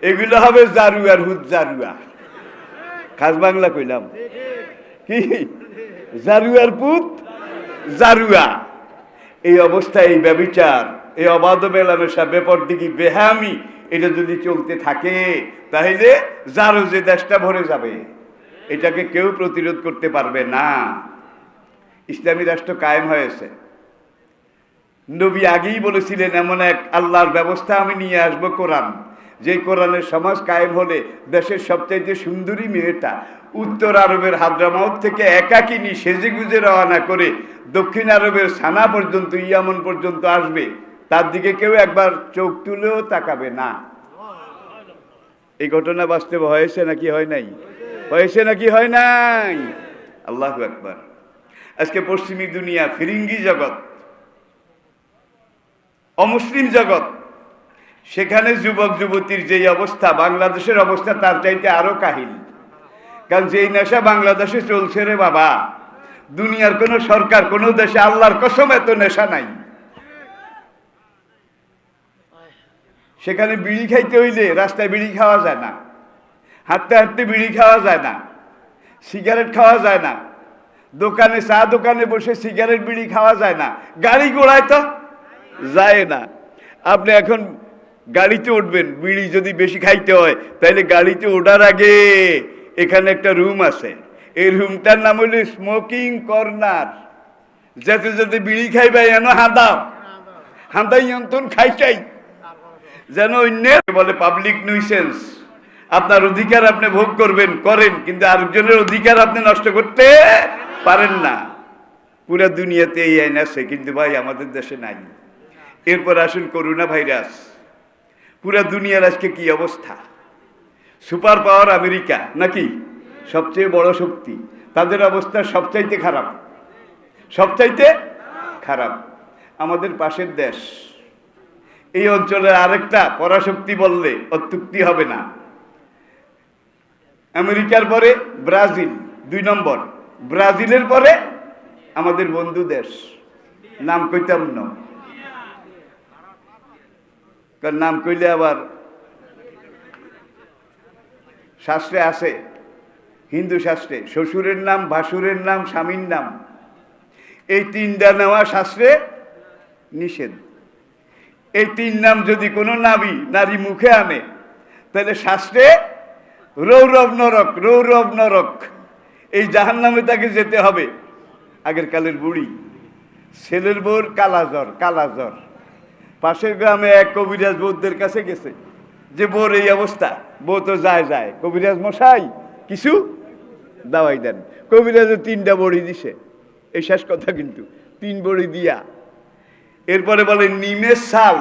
এগুলো হবে জারুয়ার হুদ জারুয়া। খাস বাংলা কইলাম কি? জারুয়ার পুত জারুয়া। এই অবস্থায় এই ব্যভিচার, এই অবাধ মেলামেশা, বেপরদিকি, বেহামি, এটা যদি চলতে থাকে তাহলে জারুজে দেশটা ভরে যাবে। এটাকে কেউ প্রতিরোধ করতে পারবে না। ইসলামী রাষ্ট্র কায়েম হয়েছে। নবী আগেই বলেছিলেন এমন এক আল্লাহর ব্যবস্থা আমি নিয়ে আসবো, কোরআন। যে কোরআনের সমাজ কায়েম হলে দেশের সবচাইতে সুন্দরী মেয়েটা উত্তর আরবের হাদ্রামাউত থেকে একাকিনী সেজে গুজে রওনা করে দক্ষিণ আরবের সানা পর্যন্ত, ইয়ামন পর্যন্ত আসবে, তার দিকে কেউ একবার চোখ তুলেও তাকাবে না। এই ঘটনা বাস্তব হয়েছে নাকি হয় নাই? হয়েছে নাকি হয় নাই? আল্লাহু আকবার। আজকে পশ্চিমী দুনিয়া, ফিরিঙ্গি জগৎ, অমুসলিম জগৎ, সেখানে যুবক যুবতীর যেই অবস্থা, বাংলাদেশের অবস্থা তার চাইতে আরো কাহিল। কারণ যেই নেশা বাংলাদেশে চলছে রে বাবা, দুনিয়ার কোন সরকার কোন দেশে আল্লাহর কসম এত নেশা নাই। সেখানে বিড়ি খাইতে হইলে রাস্তায় বিড়ি খাওয়া যায় না, হাঁটতে হাঁটতে বিড়ি খাওয়া যায় না, সিগারেট খাওয়া যায় না, দোকানে চা দোকানে বসে সিগারেট বিড়ি খাওয়া যায় না, গাড়ি ঘোড়ায় তো যায় না। আপনি এখন গাড়িতে উঠবেন, বিড়ি যদি বেশি খাইতে হয় তাহলে গাড়িতে ওঠার আগে এখানে একটা রুম আছে, এই রুমটার নাম হলো স্মোকিং কর্নার। যাতে যাতে বিড়ি খাইবে এন হাঁদাই অন্তন খাই চাই, যেন অন্যের বলে পাবলিক নিউসেন্স। আপনার অধিকার আপনি ভোগ করবেন, করেন, কিন্তু আরেকজনের অধিকার আপনি নষ্ট করতে পারেন না। পুরা দুনিয়াতে এই আইন আছে, কিন্তু ভাই আমাদের দেশে নাই। এরপর আসুন করোনা ভাইরাস। পুরা দুনিয়ার আজকে কি অবস্থা? সুপার পাওয়ার আমেরিকা নাকি সবচেয়ে বড় শক্তি, তাদের অবস্থা সবচাইতে খারাপ, সবচাইতে খারাপ। আমাদের পাশের দেশ, এই অঞ্চলের আরেকটা পরাশক্তি বললে অত্যুক্তি হবে না। আমেরিকার পরে ব্রাজিল 2 নম্বর, ব্রাজিলের পরে আমাদের বন্ধু দেশ, নাম কইতাম না, কারণ নাম কইলে আবার শাস্ত্রে আছে, হিন্দু শাস্ত্রে শ্বশুরের নাম, ভাসুরের নাম, স্বামীর নাম, এই 3টা নেওয়া শাস্ত্রে নিষেধ। এই 3 নাম যদি কোনো নারী মুখে আনে তাহলে শাস্ত্রে রৌরব নরক, রৌরব নরক, এই জাহান্নামে তাকে যেতে হবে। আগের কালের বুড়ি, ছেলের বউর কালাজ্বর, কালাজ্বর। পাশের গ্রামে এক কবিরাজ বৌদ্ধের কাছে গেছে যে বউর এই অবস্থা, বউ তো যায় যায়, কবিরাজ মশাই কিছু দাওয়াই দেন। কবিরাজে 3টা বড়ি দিছে, এই শেষ কথা কিন্তু, 3 বড়ি দিয়া এরপরে বলে নিমের শাল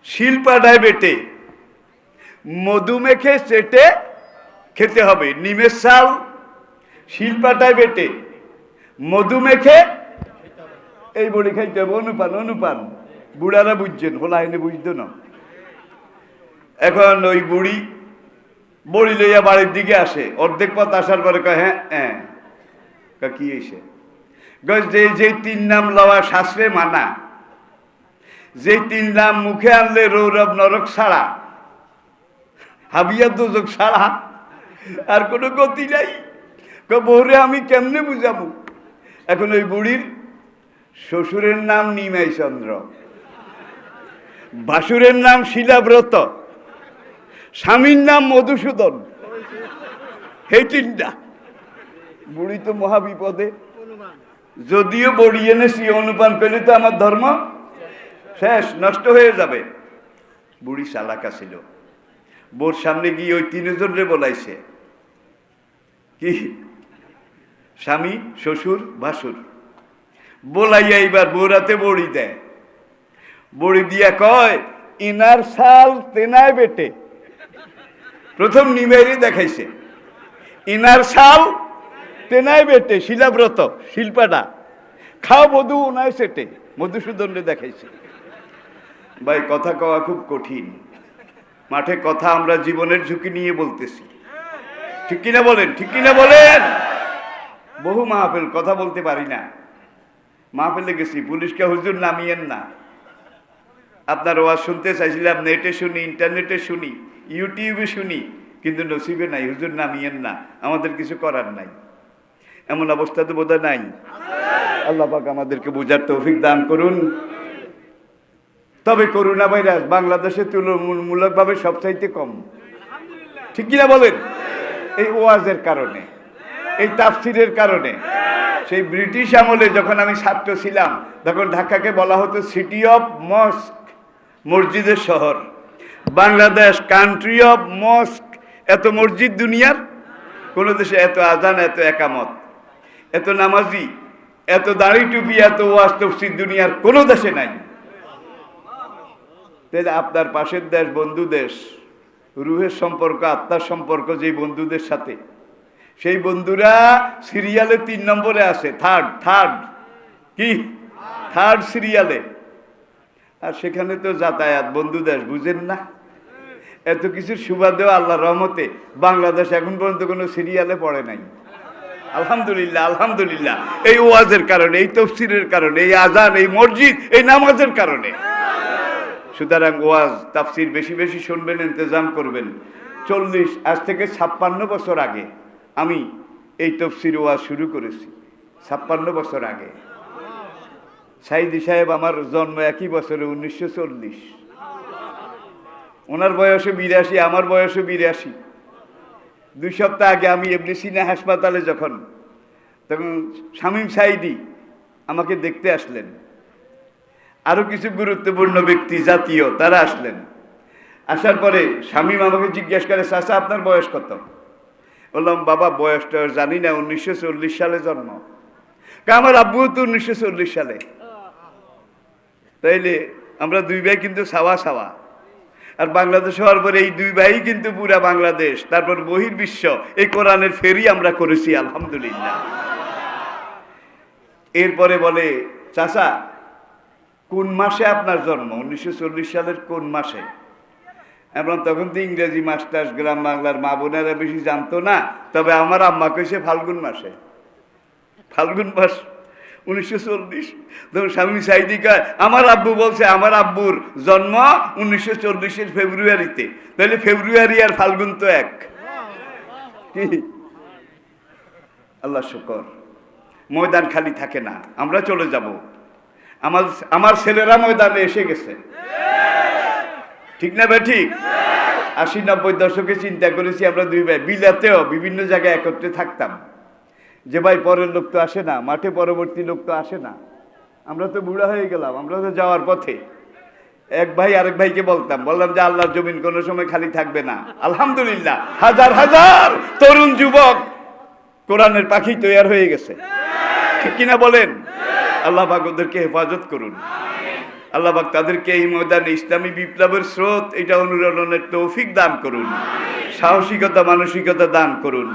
শিলপাটায় বেটে মধু মেখে চেটে খেতে হবে। নিমের শাল শিলপাটায় বেটে মধু মেখে এই বড়ি খাইতে হবে। অনুপান, অনুপান বুড়ারা বুঝছেন, হোলা এনে বুঝতো না। এখন ওই বুড়ি বড়ি লইয়া বাড়ির দিকে আসে, অর্ধেক পথ আসার পরে কয় হ্যাঁ হ্যাঁ, কি এসে যে 3 নাম লওয়া শাস্ত্রে মানা, যে 3 নাম মুখে আনলে রৌরব নরক ছাড়া, হাবিয়া দোজক ছাড়া আর কোনো গতি নাই। বউরে আমি কেমনে বুঝাবো? এখন ওই বুড়ির শ্বশুরের নাম নিমাই চন্দ্র, ভাসুরের নাম শিলাব্রত, স্বামীর নাম মধুসূদন, এই 3টা। বুড়ি তো মহাবিপদে। যদিও বড়ি এনেছি, অনুপান পেলে তো আমার ধর্ম শেষ, নষ্ট হয়ে যাবে। বুড়ি চালাকা ছিল, বোর সামনে গিয়ে ওই 3 জনরে বলাইছে কি, স্বামী, শ্বশুর, ভাসুর, বলাইয়া এইবার বৌরাতে বড়ি দেয়। বড়ি দিয়া কয় ইনার শাল তেনায় বেটে, প্রথম নিমেরি দেখাইছে, ইনার শাল তেনায় বেটে শিলাব্রত, শিল্পাটা খাও মধু ওনায় সেটে, মধুসূদনে দেখাইছে। ভাই কথা কওয়া খুব কঠিন, মাঠে কথা আমরা জীবনের ঝুঁকি নিয়ে বলতেছি, ঠিক কিনা বলেন? ঠিক কিনা বলেন? বহু মাহফিল কথা বলতে পারি না, মাহফিলে গেছি, পুলিশকে হুজুর নামিয়েন না। আপনার ওয়াজ শুনতে চাইছিলাম, নেটে শুনি, ইন্টারনেটে শুনি, ইউটিউবে শুনি, কিন্তু নসিবে নাই, হুজুর নামিয়েন না, আমাদের কিছু করার নাই। এমন অবস্থা তো বোধহয় নাই। আল্লাহ পাক আমাদেরকে বোঝার তৌফিক দান করুন। তবে করোনা ভাইরাস বাংলাদেশে তুলনামূলকভাবে সবচাইতে কম, ঠিক কিনা বলেন? এই ওয়াজের কারণে, এই তাফসিরের কারণে। সেই ব্রিটিশ আমলে যখন আমি ছাত্র ছিলাম, তখন ঢাকাকে বলা হতো সিটি অফ মস্ক, মসজিদের শহর। বাংলাদেশ কান্ট্রি অফ মস্ক, এত মসজিদ দুনিয়ার কোনো দেশে, এত আজান, এত একামত, এত নামাজি, এত দাড়ি টুপি, এত ওয়াজ তাফসীর দুনিয়ার কোনো দেশে নাই। তাহলে আপনার পাশের দেশ, বন্ধু দেশ, রুহের সম্পর্ক, আত্মার সম্পর্ক যে বন্ধুদের সাথে, সেই বন্ধুরা সিরিয়ালে 3 নম্বরে আছে, থার্ড সিরিয়ালে। আর সেখানে তো যাতায়াত, বন্ধু দেশ, বুঝেন না? এত কিছুর সুবাদেও আল্লাহ রহমতে বাংলাদেশ এখন পর্যন্ত কোনো সিরিয়ালে পড়ে নাই। আলহামদুলিল্লাহ, আলহামদুলিল্লাহ। এই ওয়াজের কারণে, এই তফসিরের কারণে, এই আজান, এই মসজিদ, এই নামাজের কারণে। সুতরাং ওয়াজ তাফসির বেশি বেশি শুনবেন, ইন্তজাম করবেন। আজ থেকে 56 বছর আগে আমি এই তফসির ওয়াজ শুরু করেছি। 56 বছর আগে। সাইদি সাহেব আমার জন্ম একই বছরে, 1940। ওনার বয়সে 82, আমার বয়সে 82। 2 সপ্তাহ আগে আমি এমনি সিনা হাসপাতালে তখন শামীম সাইদি আমাকে দেখতে আসলেন। আরো কিছু গুরুত্বপূর্ণ ব্যক্তি, জাতীয়, তারা আসলেন। আসার পরে শামীম আমাকে জিজ্ঞেস করে, চাচা আপনার বয়স কত? বললাম, বাবা বয়সটা জানি না, 1940 সালে জন্ম। আমার আব্বু তো 1940 সালে। তাইলে আমরা 2 ভাই কিন্তু সাওয়া। আর বাংলাদেশ হওয়ার পরে এই 2 ভাই কিন্তু পুরা বাংলাদেশ, তারপর বহির্বিশ্ব, এই কোরআনের ফেরি আমরা করেছি, আলহামদুলিল্লাহ। এরপরে বলে, চাচা কোন মাসে আপনার জন্ম? 1940 সালের কোন মাসে? এবং তখন তো ইংরেজি মাস্টার্স, গ্রাম বাংলার মা বোনেরা বেশি জানতো না। তবে আমার আম্মা কইছে ফাল্গুন মাসে। ফাল্গুন মাস 1940। তখন স্বামী সাইদি কয়, আমার আব্বু বলছে আমার আব্বুর জন্ম 1940 ফেব্রুয়ারিতে। তাহলে ফেব্রুয়ারি আর ফাল্গুন তো এক। আল্লাহ শুকর। ময়দান খালি থাকে না, আমরা চলে যাব। আমার ছেলেরা ময়দানে এসে গেছে, ঠিক না ভাই? ঠিক। 80-90 দশকে চিন্তা করেছি আমরা 2 ভাই বিলাতেও বিভিন্ন জায়গায় একত্রে থাকতাম, যে ভাই পরের লোক তো আসে না, মাঠে পরবর্তী লোক তো আসে না, আমরা তো বুড়া হয়ে গেলাম, আমরা তো যাওয়ার পথে। এক ভাই আরেক ভাইকে বললাম যে আল্লাহর জমিন কোনো সময় খালি থাকবে না। আলহামদুলিল্লাহ, হাজার হাজার তরুণ যুবক কোরআনের পাখি তৈরি হয়ে গেছে, ঠিক কিনা বলেন? আল্লাহ পাক ওদেরকে হেফাজত করুন। আল্লাহ পাক তাদেরকে এই ময়দানে ইসলামী বিপ্লবের স্রোত, এটা অনুরণনের তৌফিক দান করুন, সাহসিকতা, মানসিকতা দান করুন।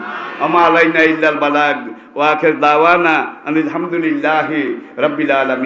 আমা আলাইনা ইল্লাল বালাগ ওয়া আখির দাওয়ানা আলহামদুলিল্লাহি রাব্বিল আলামিন।